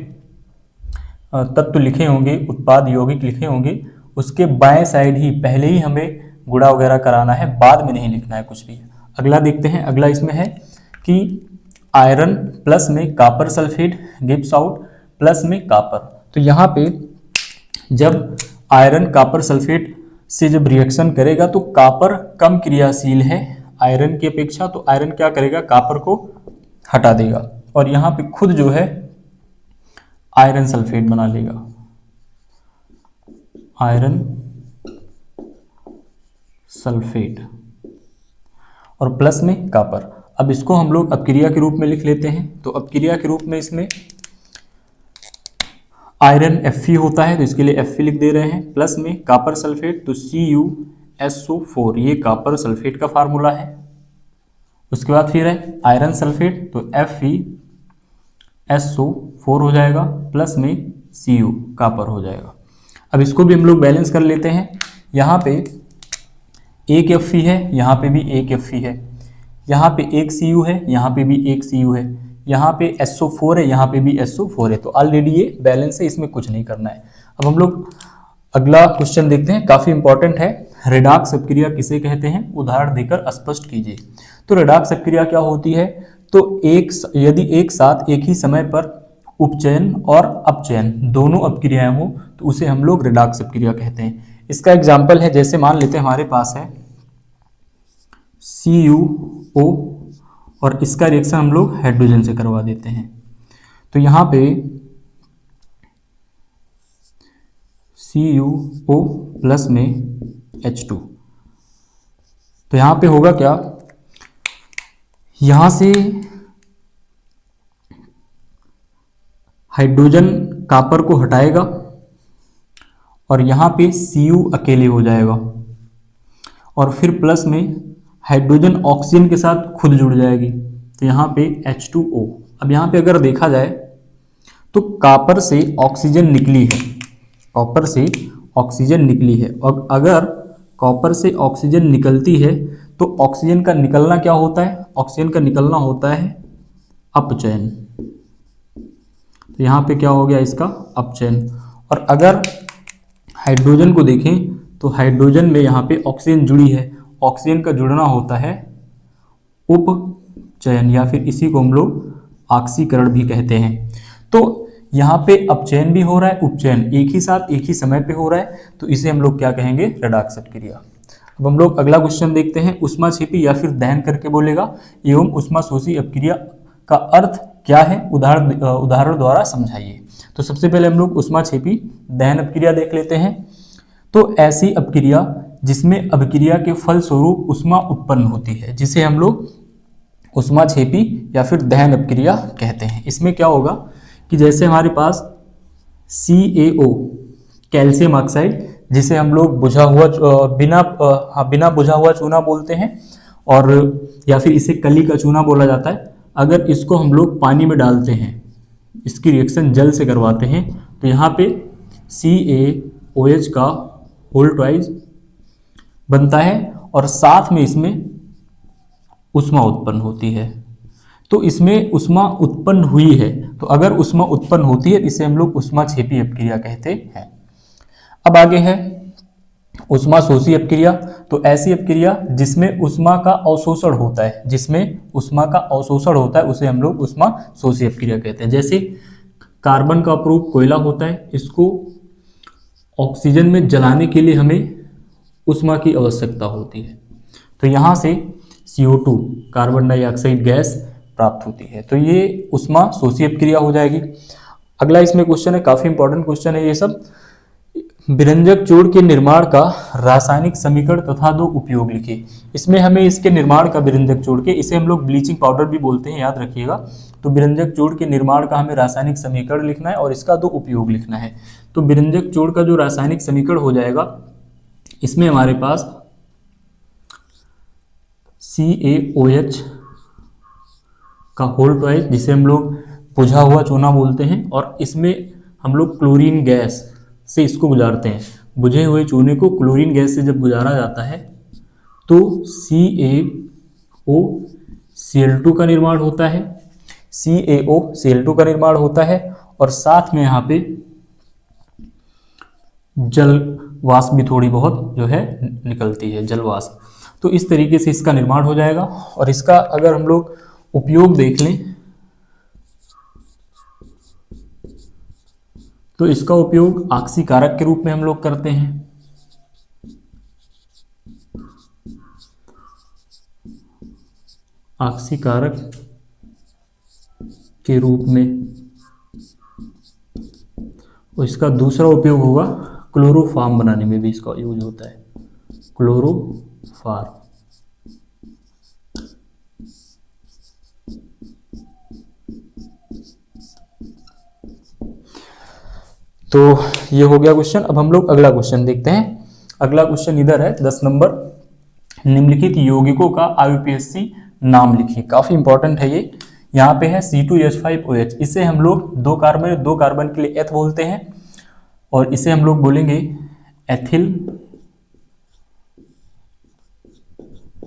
Speaker 1: तत्व लिखे होंगे, उत्पाद यौगिक लिखे होंगे, उसके बाएं साइड ही पहले ही हमें गुणा वगैरह कराना है, बाद में नहीं लिखना है कुछ भी। अगला देखते हैं। अगला इसमें है कि आयरन प्लस में copper sulphate gives out plus में कॉपर। तो यहाँ पे जब आयरन कॉपर सल्फेट से जब रिएक्शन करेगा तो कॉपर कम क्रियाशील है आयरन की अपेक्षा, तो आयरन क्या करेगा, कॉपर को हटा देगा और यहाँ पे खुद जो है आयरन सल्फेट बना लेगा, आयरन सल्फेट और प्लस में कॉपर। अब इसको हम लोग अपक्रिया के रूप में लिख लेते हैं। तो अपक्रिया के रूप में इसमें आयरन Fe होता है तो इसके लिए Fe लिख दे रहे हैं, प्लस में कॉपर सल्फेट तो CuSO4, ये कॉपर सल्फेट का फार्मूला है। उसके बाद फिर है आयरन सल्फेट तो FeSO4 हो जाएगा, प्लस में Cu कॉपर हो जाएगा। अब इसको भी हम लोग बैलेंस कर लेते हैं। यहाँ पे एक Fe है, यहाँ पे भी एक Fe है, यहाँ पे एक Cu है, यहाँ पे भी एक Cu है, यहाँ पे SO4 है, यहाँ पे भी SO4 है। तो ऑलरेडी ये बैलेंस है, इसमें कुछ नहीं करना है। अब हम लोग अगला क्वेश्चन देखते हैं, काफ़ी इंपॉर्टेंट है। रेडॉक्स अपक्रिया किसे कहते हैं, उदाहरण देकर स्पष्ट कीजिए। तो रेडॉक्स अपक्रिया क्या होती है, तो यदि एक साथ एक ही समय पर उपचयन और अपचयन दोनों अपक्रियाएं हो तो उसे हम लोग रेडॉक्स अपक्रिया कहते हैं। इसका एग्जाम्पल है, जैसे मान लेते हैं हमारे पास है CuO और इसका रिएक्शन हम लोग हाइड्रोजन से करवा देते हैं। तो यहाँ पे CuO प्लस में H2, तो यहाँ पे होगा क्या, यहाँ से हाइड्रोजन कॉपर को हटाएगा और यहाँ पे Cu अकेले हो जाएगा और फिर प्लस में हाइड्रोजन ऑक्सीजन के साथ खुद जुड़ जाएगी तो यहाँ पे H2O। अब यहाँ पे अगर देखा जाए तो कॉपर से ऑक्सीजन निकली है, कॉपर से ऑक्सीजन निकली है और अगर कॉपर से ऑक्सीजन निकलती है तो ऑक्सीजन का निकलना क्या होता है, ऑक्सीजन का निकलना होता है अपचयन। तो यहाँ पे क्या हो गया, इसका अपचयन। और अगर हाइड्रोजन को देखें तो हाइड्रोजन में यहाँ पे ऑक्सीजन जुड़ी है, ऑक्सीजन का जुड़ना होता है उपचयन या फिर इसी को हम लोग ऑक्सीकरण भी कहते हैं। तो यहाँ पे अपचयन भी हो रहा है, उपचयन एक ही साथ एक ही समय पे हो रहा है, तो इसे हम लोग क्या कहेंगे, रेडॉक्स अपक्रिया। अब हम लोग अगला क्वेश्चन देखते हैं, ऊष्माक्षेपी या फिर दहन करके बोलेगा एवं ऊष्माशोषी अपक्रिया का अर्थ क्या है, उदाहरण द्वारा समझाइए। तो सबसे पहले हम लोग ऊष्माक्षेपी दहन अपक्रिया देख लेते हैं। तो ऐसी अपक्रिया जिसमें अपक्रिया के फलस्वरूप ऊष्मा उत्पन्न होती है, जिसे हम लोग ऊष्माक्षेपी या फिर दहन अपक्रिया कहते हैं। इसमें क्या होगा कि जैसे हमारे पास CaO कैल्शियम ऑक्साइड, जिसे हम लोग बुझा हुआ बिना बुझा हुआ चूना बोलते हैं और या फिर इसे कली का चूना बोला जाता है। अगर इसको हम लोग पानी में डालते हैं, इसकी रिएक्शन जल से करवाते हैं, तो यहाँ पे CaOH का होल ट्वाइस बनता है और साथ में इसमें ऊष्मा उत्पन्न होती है। तो इसमें उष्मा उत्पन्न हुई है। तो अगर उष्मा उत्पन्न होती है इसे हम लोग उष्माक्षेपी अपक्रिया कहते हैं। अब आगे है उष्मा शोषी अपक्रिया। तो ऐसी अपक्रिया जिसमें उष्मा का अवशोषण होता है, जिसमें उष्मा का अवशोषण होता है उसे हम लोग उष्मा शोषी अपक्रिया कहते हैं। जैसे कार्बन का अप्रूप कोयला होता है, इसको ऑक्सीजन में जलाने के लिए हमें उष्मा की आवश्यकता होती है, तो यहाँ से CO2 कार्बन डाइऑक्साइड गैस प्राप्त होती है। तो ये उष्मा शोषी अपक्रिया हो जाएगी। अगला इसमें क्वेश्चन है, काफी इंपॉर्टेंट क्वेश्चन है ये सब। विरंजक चूर्ण के निर्माण का रासायनिक समीकरण तथा दो उपयोग लिखिए। इसमें हमें इसके निर्माण का, विरंजक चूर्ण के, इसे हम लोग ब्लीचिंग पाउडर भी बोलते हैं, याद रखिएगा। तो विरंजक चूर्ण के निर्माण का हमें रासायनिक समीकरण लिखना है और इसका दो उपयोग लिखना है। तो विरंजक चूर्ण का जो रासायनिक समीकरण हो जाएगा, इसमें हमारे पास CaOH का होल ट्वाइस, जिसे हम लोग बुझा हुआ चूना बोलते हैं, और इसमें हम लोग क्लोरीन गैस से इसको गुजारते हैं। बुझे हुए चूने को क्लोरीन गैस से जब गुजारा जाता है तो CaOCl2 का निर्माण होता है, CaOCl2 का निर्माण होता है, और साथ में यहाँ पे जल वाष्प भी थोड़ी बहुत जो है निकलती है, जल वाष्प। तो इस तरीके से इसका निर्माण हो जाएगा। और इसका अगर हम लोग उपयोग देख लें तो इसका उपयोग ऑक्सीकारक के रूप में हम लोग करते हैं। ऑक्सीकारक के रूप में। और इसका दूसरा उपयोग होगा क्लोरोफॉर्म बनाने में भी इसका यूज होता है, क्लोरोफॉर्म। तो ये हो गया क्वेश्चन। अब हम लोग अगला क्वेश्चन देखते हैं। अगला क्वेश्चन इधर है 10 नंबर। निम्नलिखित यौगिकों का IUPAC नाम लिखिए। काफी इंपॉर्टेंट है ये। यहाँ पे है C2H5OH। इसे हम लोग दो कार्बन के लिए एथ बोलते हैं, और इसे हम लोग बोलेंगे एथिल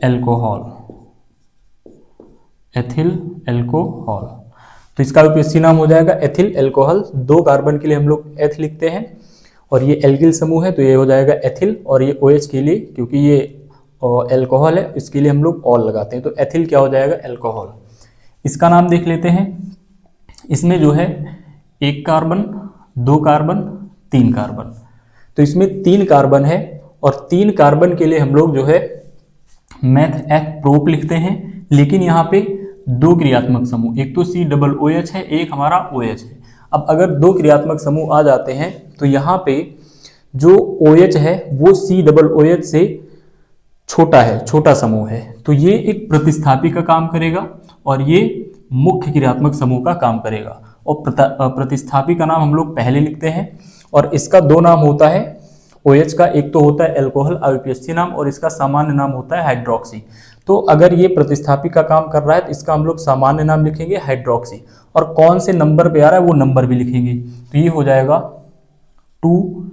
Speaker 1: एल्कोहल। एथिल एल्कोहल, तो इसका IUPAC नाम हो जाएगा एथिल एल्कोहल। दो कार्बन के लिए हम लोग एथ लिखते हैं, और ये एल्किल समूह है तो ये हो जाएगा एथिल, और ये OH के लिए, क्योंकि ये एल्कोहल है, इसके लिए हम लोग ऑल लगाते हैं, तो एथिल क्या हो जाएगा, एल्कोहल। इसका नाम देख लेते हैं। इसमें जो है एक कार्बन, दो कार्बन, तीन कार्बन। तो इसमें 3 कार्बन है, और 3 कार्बन के लिए हम लोग जो है मैथ F प्रोप लिखते हैं। लेकिन यहाँ पे दो क्रियात्मक समूह, एक तो COOH है, एक हमारा OH है। अब अगर दो क्रियात्मक समूह आ जाते हैं तो यहाँ पे जो OH है वो COOH से छोटा है, छोटा समूह है, तो ये एक प्रतिस्थापी का काम करेगा और ये मुख्य क्रियात्मक समूह का काम करेगा। और प्रतिस्थापी का नाम हम लोग पहले लिखते हैं, और इसका दो नाम होता है OH का, एक तो होता है एल्कोहल IUPAC नाम, और इसका सामान्य नाम होता है हाइड्रोक्सी। तो अगर ये प्रतिस्थापी का काम कर रहा है तो इसका हम लोग सामान्य नाम लिखेंगे हाइड्रोक्सी, और कौन से नंबर पे आ रहा है वो नंबर भी लिखेंगे। तो ये हो जाएगा 2-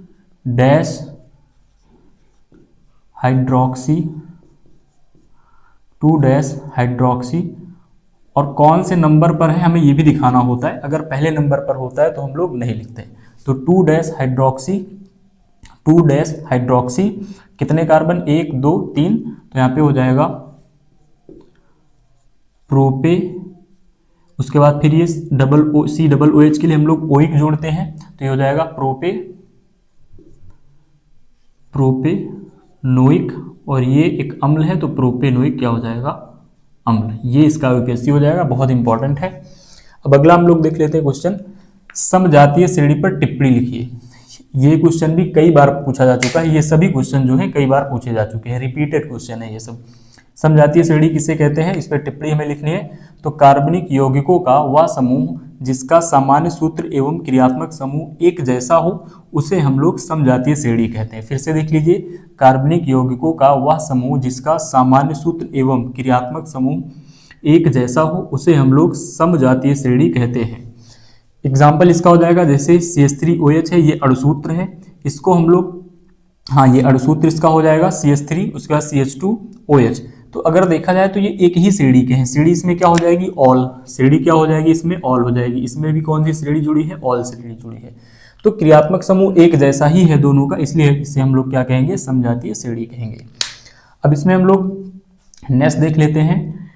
Speaker 1: हाइड्रोक्सी, 2- हाइड्रोक्सी। और कौन से नंबर पर है हमें ये भी दिखाना होता है। अगर पहले नंबर पर होता है तो हम लोग नहीं लिखते। तो 2- हाइड्रोक्सी, 2- हाइड्रोक्सी। कितने कार्बन, 1 2 3, तो यहाँ पे हो जाएगा प्रोपे। उसके बाद फिर ये COOH के लिए हम लोग ओइक जोड़ते हैं, तो ये हो जाएगा प्रोपेनोइक, और ये एक अम्ल है तो प्रोपेनोइक क्या हो जाएगा, अम्ल। ये इसका IUPAC हो जाएगा, बहुत इंपॉर्टेंट है। अब अगला हम लोग देख लेते हैं क्वेश्चन। समजातीय श्रेणी पर टिप्पणी लिखिए। ये क्वेश्चन भी कई बार पूछा जा चुका है, ये सभी क्वेश्चन जो है कई बार पूछे जा चुके हैं, रिपीटेड क्वेश्चन है ये सब। समजातीय श्रेणी किसे कहते हैं, इस पर टिप्पणी हमें लिखनी है। तो कार्बनिक यौगिकों का वह समूह जिसका सामान्य सूत्र एवं क्रियात्मक समूह एक जैसा हो उसे हम लोग समजातीय श्रेणी कहते हैं। फिर से देख लीजिए, कार्बनिक यौगिकों का वह समूह जिसका सामान्य सूत्र एवं क्रियात्मक समूह एक जैसा हो उसे हम लोग समजातीय श्रेणी कहते हैं। एग्जाम्पल इसका हो जाएगा, जैसे CH3OH है, ये अणुसूत्र है, इसको हम लोग, हाँ ये अणुसूत्र इसका हो जाएगा CH3, उसके बाद CH2OH। तो अगर देखा जाए तो ये एक ही श्रेणी के हैं। श्रेणी इसमें क्या हो जाएगी, ऑल। श्रेणी क्या हो जाएगी, इसमें ऑल हो जाएगी। इसमें भी कौन सी श्रेणी जुड़ी है, ऑल श्रेणी जुड़ी है। तो क्रियात्मक समूह एक जैसा ही है दोनों का, इसलिए इसे हम लोग क्या कहेंगे, समजातीय श्रेणी कहेंगे। अब इसमें हम लोग नेक्स्ट देख लेते हैं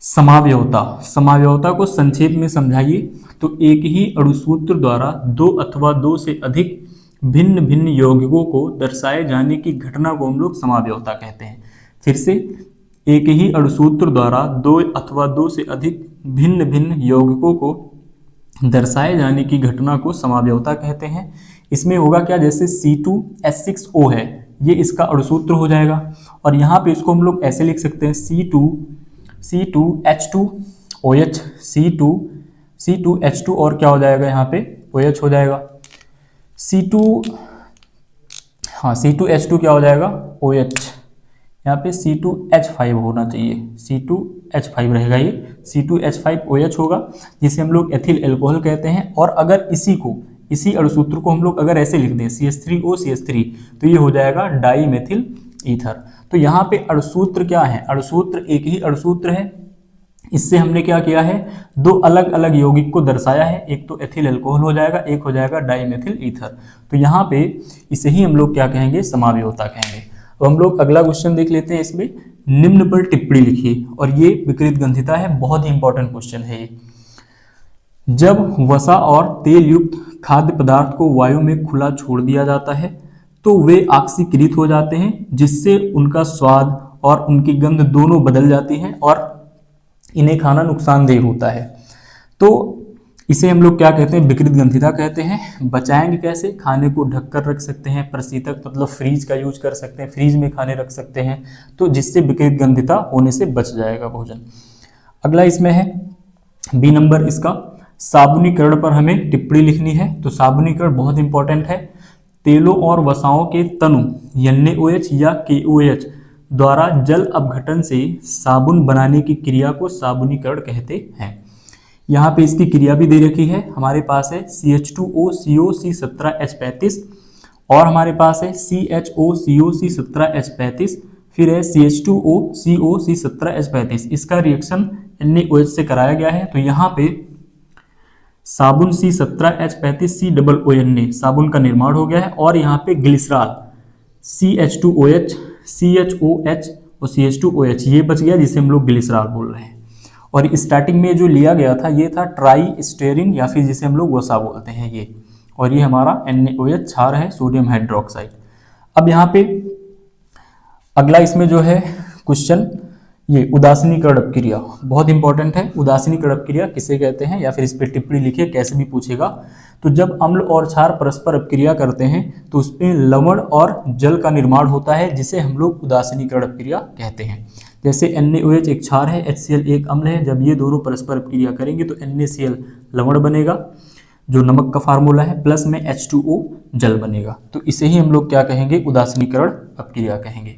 Speaker 1: समावयवता। समावयवता को संक्षेप में समझाइए। तो एक ही अणुसूत्र द्वारा दो अथवा दो से अधिक भिन्न भिन्न यौगिकों को दर्शाए जाने की घटना को हम लोग समावयवता कहते हैं। फिर से, एक ही अणुसूत्र द्वारा दो अथवा दो से अधिक भिन्न भिन्न यौगिकों को दर्शाए जाने की घटना को समावयवता कहते हैं। इसमें होगा क्या, जैसे C2H6O है, ये इसका अणुसूत्र हो जाएगा और यहाँ पे इसको हम लोग ऐसे लिख सकते हैं C2H2OH, C2H2 और क्या हो जाएगा यहाँ पे OH हो जाएगा। C2H2 क्या हो जाएगा, OH। यहाँ पे C2H5 होना चाहिए, C2H5 रहेगा, ये C2H5OH होगा, जिसे हम लोग एथिल एल्कोहल कहते हैं। और अगर इसी अणुसूत्र को हम लोग अगर ऐसे लिख दें CH3OCH3, तो ये हो जाएगा डाई मेथिल ईथर। तो यहाँ पे अणुसूत्र क्या है, अणुसूत्र एक ही अणुसूत्र है। इससे हमने क्या किया है, दो अलग अलग यौगिक को दर्शाया है, एक तो एथिल अल्कोहल हो जाएगा, एक हो जाएगा डाईमेथिल ईथर। तो यहाँ पे इसे ही हम लोग क्या कहेंगे, समावयवता कहेंगे। अब हम लोग अगला क्वेश्चन देख लेते हैं। इसमें निम्न पर टिप्पणी लिखिए, और ये विकृत ग्रंथिता है, बहुत ही इंपॉर्टेंट क्वेश्चन है ये। जब वसा और तेल युक्त खाद्य पदार्थ को वायु में खुला छोड़ दिया जाता है तो वे ऑक्सीकृत हो जाते हैं, जिससे उनका स्वाद और उनकी गंध दोनों बदल जाती हैं और इन्हें खाना नुकसानदेह होता है। तो इसे हम लोग क्या कहते हैं, विकृत ग्रंथिता कहते हैं। बचाएंगे कैसे, खाने को ढक कर रख सकते हैं, प्रशीतक मतलब फ्रीज का यूज कर सकते हैं, फ्रीज में खाने रख सकते हैं, तो जिससे विकृत ग्रंथिता होने से बच जाएगा भोजन। अगला इसमें है बी नंबर, इसका साबुनीकरण पर हमें टिप्पणी लिखनी है। तो साबुनीकरण बहुत इंपॉर्टेंट है। तेलों और वसाओं के तनु NaOH या KOH द्वारा जल अपघटन से साबुन बनाने की क्रिया को साबुनीकरण कहते हैं। यहाँ पे इसकी क्रिया भी दे रखी है, हमारे पास है CH2OCOC17H35 और हमारे पास है CHOCOC17H35, फिर है CH2OCOC17H35। इसका रिएक्शन NaOH से कराया गया है। तो यहाँ पे साबुन C17H35COON साबुन का निर्माण हो गया है, और यहाँ पे ग्लिसरॉल CH2OH, CHOH और CH2OH ये बच गया, जिसे हम लोग ग्लिसरॉल बोल रहे हैं। और स्टार्टिंग में जो लिया गया था ये था ट्राई या फिर जिसे हम लोग वसा बोलते हैं ये, और ये हमारा NaOH क्षार है, सोडियम हाइड्रोक्साइड। अब यहाँ पे अगला इसमें जो है क्वेश्चन, ये उदासीनीकरण अपक्रिया बहुत इंपॉर्टेंट है। उदासीनीकरण अपक्रिया किसे कहते हैं, या फिर इस पर टिप्पणी लिखिए, कैसे भी पूछेगा। तो जब अम्ल और क्षार परस्पर अपक्रिया करते हैं तो उसमें लवण और जल का निर्माण होता है, जिसे हम लोग उदासीनीकरण अपक्रिया कहते हैं। जैसे NaOH एक क्षार है, HCl एक अम्ल है, जब ये दोनों परस्पर अपक्रिया करेंगे तो NaCl लवण बनेगा, जो नमक का फार्मूला है, प्लस में H2O जल बनेगा। तो इसे ही हम लोग क्या कहेंगे, उदासीनीकरण अपक्रिया कहेंगे।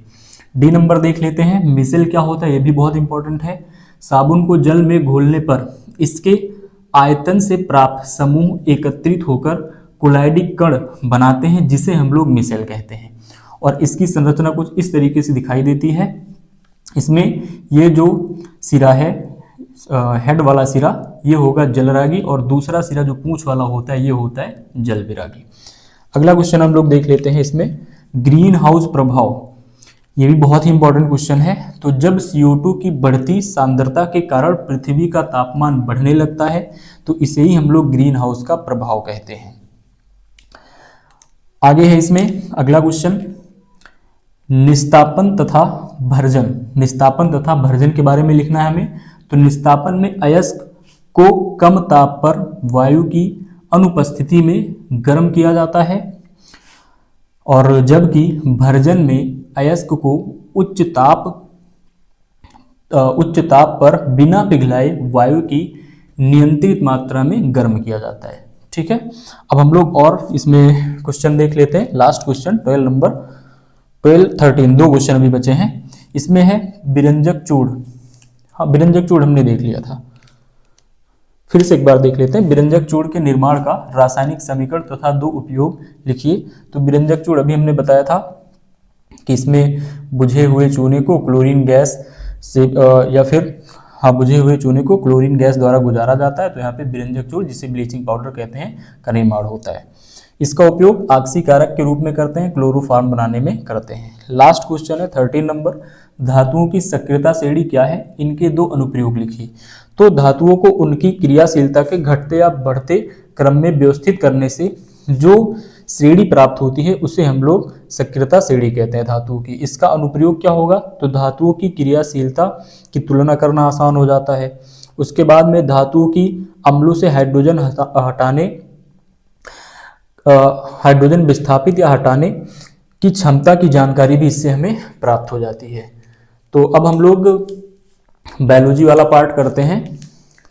Speaker 1: डी नंबर देख लेते हैं, मिसेल क्या होता है, ये भी बहुत इंपॉर्टेंट है। साबुन को जल में घोलने पर इसके आयतन से प्राप्त समूह एकत्रित होकर कोलाइडिक कण बनाते हैं, जिसे हम लोग मिसेल कहते हैं। और इसकी संरचना कुछ इस तरीके से दिखाई देती है। इसमें ये जो सिरा है, हेड वाला सिरा, ये होगा जलरागी, और दूसरा सिरा जो पूंछ वाला होता है ये होता है जल विरागी। अगला क्वेश्चन हम लोग देख लेते हैं। इसमें ग्रीन हाउस प्रभाव, ये भी बहुत ही इंपॉर्टेंट क्वेश्चन है। तो जब CO2 की बढ़ती सांद्रता के कारण पृथ्वी का तापमान बढ़ने लगता है तो इसे ही हम लोग ग्रीन हाउस का प्रभाव कहते हैं। आगे है इसमें अगला क्वेश्चन, निस्तापन तथा भर्जन। निस्तापन तथा भर्जन के बारे में लिखना है हमें। तो निस्तापन में अयस्क को कम ताप पर वायु की अनुपस्थिति में गर्म किया जाता है, और जबकि भर्जन में अयस्क को उच्च ताप पर बिना पिघलाए वायु की नियंत्रित मात्रा में गर्म किया जाता है। ठीक है, अब हम लोग और इसमें क्वेश्चन देख लेते हैं। लास्ट क्वेश्चन 12 नंबर, 13 दो क्वेश्चन अभी बचे हैं। इसमें है बिरंजक चूड़। हाँ, बिरंजक चूड़ हमने देख लिया था, फिर से एक बार देख लेते हैं। बिरंजक चूड़ के निर्माण का रासायनिक समीकरण तथा दो उपयोग लिखिए। तो बिरंजक चूड़ अभी हमने बताया था कि इसमें बुझे हुए चूने को क्लोरीन गैस से या फिर हाँ बुझे हुए चूने को क्लोरीन गैस द्वारा गुजारा जाता है। तो यहाँ पे विरंजक चूर्ण, जिसे ब्लीचिंग पाउडर कहते हैं, का निर्माण होता है। इसका उपयोग ऑक्सीकारक के रूप में करते हैं, क्लोरोफॉर्म बनाने में करते हैं। लास्ट क्वेश्चन है 13 नंबर, धातुओं की सक्रियता श्रेणी क्या है, इनके दो अनुप्रयोग लिखिए। तो धातुओं को उनकी क्रियाशीलता के घटते या बढ़ते क्रम में व्यवस्थित करने से जो श्रेणी प्राप्त होती है उसे हम लोग सक्रियता श्रेणी कहते हैं धातुओं की। इसका अनुप्रयोग क्या होगा, तो धातुओं की क्रियाशीलता की तुलना करना आसान हो जाता है। उसके बाद में धातुओं की अम्लों से हाइड्रोजन हटाने, हाइड्रोजन विस्थापित या हटाने की क्षमता की जानकारी भी इससे हमें प्राप्त हो जाती है। तो अब हम लोग बायोलॉजी वाला पार्ट करते हैं।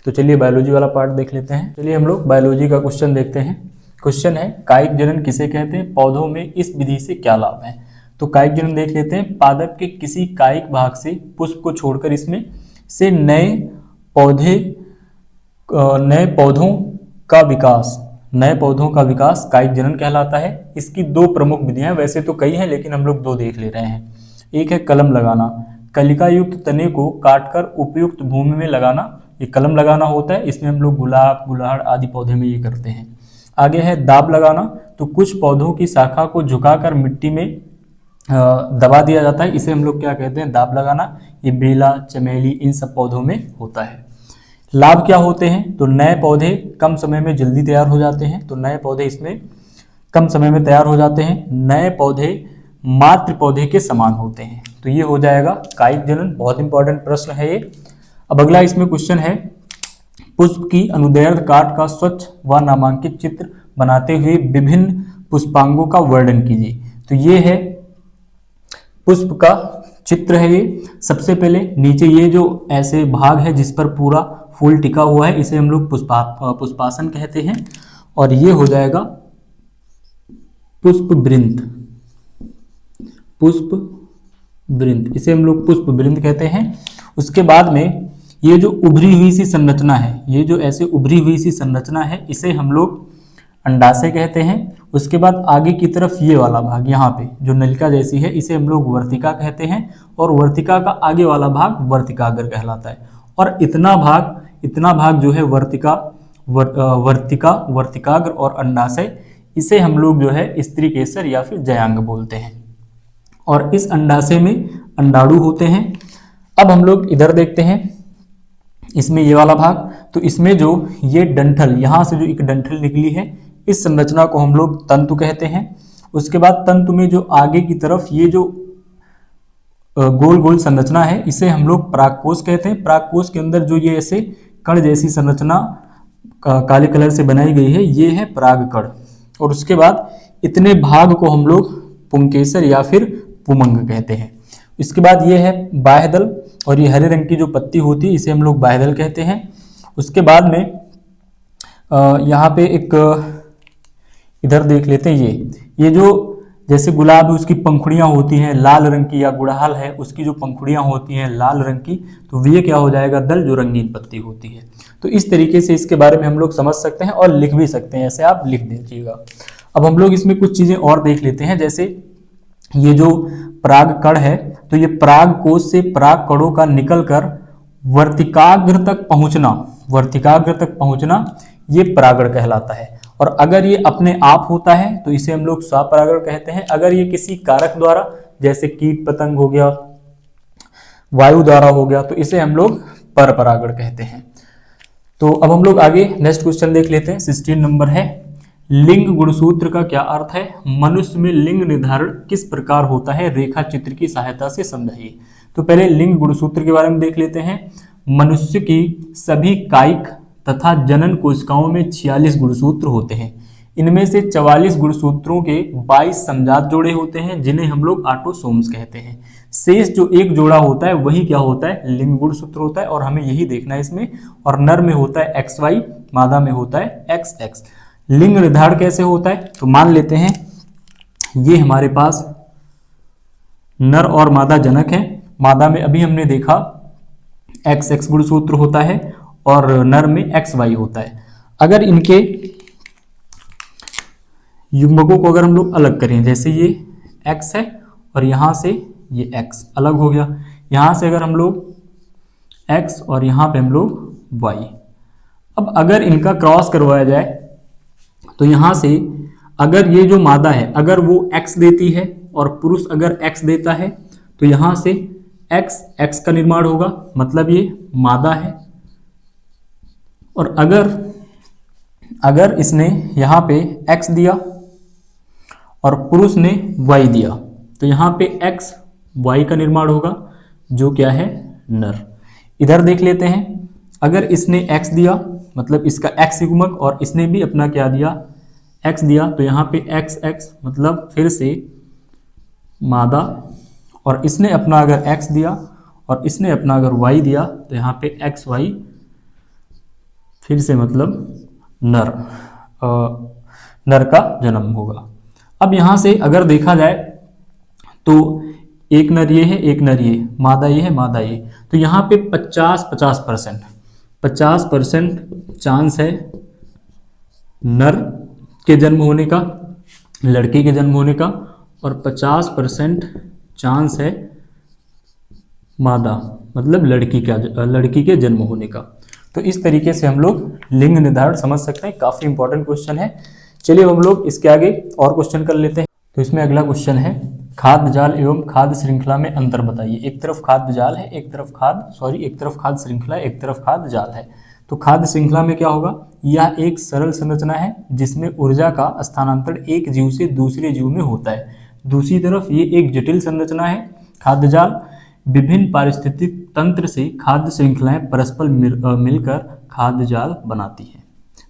Speaker 1: तो चलिए बायोलॉजी वाला पार्ट देख लेते हैं। चलिए हम लोग बायोलॉजी का क्वेश्चन देखते हैं। क्वेश्चन है कायिक जनन किसे कहते हैं, पौधों में इस विधि से क्या लाभ है। तो कायिक जनन देख लेते हैं, पादप के किसी कायिक भाग से पुष्प को छोड़कर इसमें से नए पौधों का विकास कायिक जनन कहलाता है। इसकी दो प्रमुख विधियां, वैसे तो कई हैं लेकिन हम लोग दो देख ले रहे हैं। एक है कलम लगाना, कलिका युक्त तने को काटकर उपयुक्त भूमि में लगाना, ये कलम लगाना होता है। इसमें हम लोग गुलाब, गुलाड़ आदि पौधे में ये करते हैं। आगे है दाब लगाना, तो कुछ पौधों की शाखा को झुकाकर मिट्टी में दबा दिया जाता है, इसे हम लोग क्या कहते हैं, दाब लगाना। ये बेला, चमेली, इन सब पौधों में होता है। लाभ क्या होते हैं, तो नए पौधे कम समय में जल्दी तैयार हो जाते हैं, तो नए पौधे इसमें कम समय में तैयार हो जाते हैं। नए पौधे मातृ पौधे के समान होते हैं, तो ये हो जाएगा कायिक जनन। बहुत इंपॉर्टेंट प्रश्न है ये। अब अगला इसमें क्वेश्चन है, पुष्प की अनुदैर्ध्य काट का स्वच्छ व नामांकित चित्र बनाते हुए विभिन्न पुष्पांगों का वर्णन कीजिए। तो ये है पुष्प का चित्र है। ये सबसे पहले नीचे ये जो ऐसे भाग है जिस पर पूरा फूल टिका हुआ है, इसे हम लोग पुष्पासन कहते हैं। और ये हो जाएगा पुष्प वृंत, इसे हम लोग पुष्प वृंत कहते हैं। उसके बाद में ये जो उभरी हुई सी संरचना है, ये जो ऐसे उभरी हुई सी संरचना है, इसे हम लोग अंडाशय कहते हैं। उसके बाद आगे की तरफ ये वाला भाग यहाँ पे जो नलिका जैसी है, इसे हम लोग वर्तिका कहते हैं। और वर्तिका का आगे वाला भाग वर्तिकाग्र कहलाता है। और इतना भाग जो है वर्तिकाग्र और अंडाशय, इसे हम लोग जो है स्त्री केसर या फिर जयांग बोलते हैं। और इस अंडाशय में अंडाणु होते हैं। अब हम लोग इधर देखते हैं, इसमें ये वाला भाग, तो इसमें जो ये डंठल, यहाँ से जो एक डंठल निकली है, इस संरचना को हम लोग तंतु कहते हैं। उसके बाद तंतु में जो आगे की तरफ ये जो गोल गोल संरचना है, इसे हम लोग परागकोश कहते हैं। परागकोश के अंदर जो ये ऐसे कण जैसी संरचना काले कलर से बनाई गई है, ये है परागकण। और उसके बाद इतने भाग को हम लोग पुंकेसर या फिर पुमंग कहते हैं। इसके बाद ये है बाह्यदल, और ये हरे रंग की जो पत्ती होती है, इसे हम लोग बाह्यदल कहते हैं। उसके बाद में यहाँ पे एक इधर देख लेते हैं, ये जो जैसे गुलाब है उसकी पंखुड़ियाँ होती हैं लाल रंग की, या गुड़हल है उसकी जो पंखुड़ियाँ होती हैं लाल रंग की, तो ये क्या हो जाएगा, दल, जो रंगीन पत्ती होती है। तो इस तरीके से इसके बारे में हम लोग समझ सकते हैं और लिख भी सकते हैं, ऐसे आप लिख दीजिएगा। अब हम लोग इसमें कुछ चीज़ें और देख लेते हैं, जैसे ये जो पराग कण है, तो ये पराग कोश से पराग कणों का निकलकर वर्तिकाग्र तक पहुंचना ये परागण कहलाता है। और अगर ये अपने आप होता है तो इसे हम लोग स्वपरागण कहते हैं। अगर ये किसी कारक द्वारा, जैसे कीट पतंग हो गया, वायु द्वारा हो गया, तो इसे हम लोग परपरागण कहते हैं। तो अब हम लोग आगे नेक्स्ट क्वेश्चन देख लेते हैं। 16 नंबर है, लिंग गुणसूत्र का क्या अर्थ है, मनुष्य में लिंग निर्धारण किस प्रकार होता है, रेखा चित्र की सहायता से समझाइए। तो पहले लिंग गुणसूत्र के बारे में देख लेते हैं। मनुष्य की सभी कायिक तथा जनन कोशिकाओं में 46 गुणसूत्र होते हैं। इनमें से 44 गुणसूत्रों के 22 समजात जोड़े होते हैं, जिन्हें हम लोग ऑटोसोम्स कहते हैं। शेष जो एक जोड़ा होता है वही क्या होता है, लिंग गुणसूत्र होता है। और हमें यही देखना है इसमें। और नर में होता है XY, मादा में होता है XX। लिंग निर्धारण कैसे होता है, तो मान लेते हैं ये हमारे पास नर और मादा जनक है। मादा में अभी हमने देखा XX गुणसूत्र होता है और नर में XY होता है। अगर इनके युग्मकों को अगर हम लोग अलग करें, जैसे ये X है और यहाँ से ये X अलग हो गया, यहाँ से अगर हम लोग x और यहाँ पे हम लोग y। अब अगर इनका क्रॉस करवाया जाए तो यहाँ से अगर ये जो मादा है अगर वो x देती है और पुरुष अगर x देता है तो यहाँ से x का निर्माण होगा, मतलब ये मादा है। और अगर इसने यहाँ पे x दिया और पुरुष ने y दिया तो यहाँ पे x y का निर्माण होगा, जो क्या है, नर। इधर देख लेते हैं, अगर इसने x दिया मतलब इसका x युग्मक और इसने भी अपना क्या दिया, x दिया, तो यहाँ पे x मतलब फिर से मादा, और इसने अपना अगर x दिया और इसने अपना अगर y दिया तो यहाँ पे xy फिर से मतलब नर का जन्म होगा। अब यहाँ से अगर देखा जाए तो एक नर ये है, एक नर ये, मादा ये है, मादा ये, तो यहाँ पे 50% चांस है नर के जन्म होने का, लड़के के जन्म होने का, और 50% चांस है मादा मतलब लड़की के जन्म होने का। तो इस तरीके से हम लोग लिंग निर्धारण समझ सकते हैं। काफी इंपॉर्टेंट क्वेश्चन है। चलिए हम लोग इसके आगे और क्वेश्चन कर लेते हैं। तो इसमें अगला क्वेश्चन है, खाद्य जाल एवं खाद्य श्रृंखला में अंतर बताइए। एक तरफ खाद्य जाल है, एक तरफ खाद्य श्रृंखला, एक तरफ खाद्य जाल है। तो खाद्य श्रृंखला में क्या होगा, यह एक सरल संरचना है जिसमें ऊर्जा का स्थानांतरण एक जीव से दूसरे जीव में होता है। दूसरी तरफ ये एक जटिल संरचना है। खाद्य जाल विभिन्न पारिस्थितिक तंत्र से खाद्य श्रृंखलाएं परस्पर मिलकर खाद्य जाल बनाती हैं।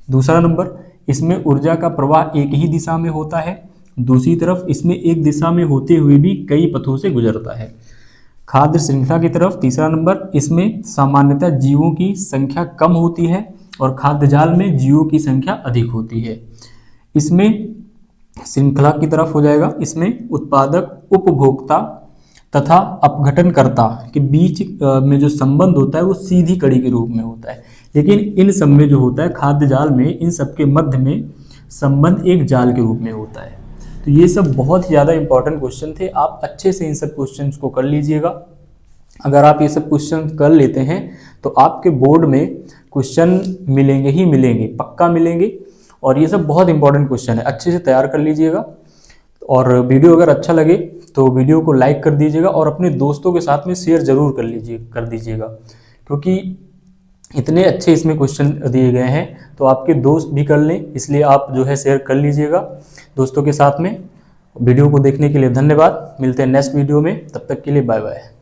Speaker 1: दूसरा नंबर, इसमें ऊर्जा का प्रवाह एक ही दिशा में होता है। दूसरी तरफ इसमें एक दिशा में होते हुए भी कई पथों से गुजरता है। खाद्य श्रृंखला की तरफ तीसरा नंबर, इसमें सामान्यतः जीवों की संख्या कम होती है और खाद्य जाल में जीवों की संख्या अधिक होती है। इसमें श्रृंखला की तरफ हो जाएगा, इसमें उत्पादक, उपभोक्ता तथा अपघटनकर्ता के बीच में जो संबंध होता है वो सीधी कड़ी के रूप में होता है। लेकिन इन सब में जो होता है खाद्य जाल में, इन सब के मध्य में संबंध एक जाल के रूप में होता है। तो ये सब बहुत ही ज़्यादा इंपॉर्टेंट क्वेश्चन थे। आप अच्छे से इन सब क्वेश्चंस को कर लीजिएगा। अगर आप ये सब क्वेश्चन कर लेते हैं तो आपके बोर्ड में क्वेश्चन मिलेंगे ही मिलेंगे, पक्का मिलेंगे। और ये सब बहुत इंपॉर्टेंट क्वेश्चन है, अच्छे से तैयार कर लीजिएगा। और वीडियो अगर अच्छा लगे तो वीडियो को लाइक कर दीजिएगा और अपने दोस्तों के साथ में शेयर जरूर कर दीजिएगा, क्योंकि इतने अच्छे इसमें क्वेश्चन दिए गए हैं तो आपके दोस्त भी कर लें, इसलिए आप जो है शेयर कर लीजिएगा दोस्तों के साथ में। वीडियो को देखने के लिए धन्यवाद। मिलते हैं नेक्स्ट वीडियो में, तब तक के लिए बाय बाय।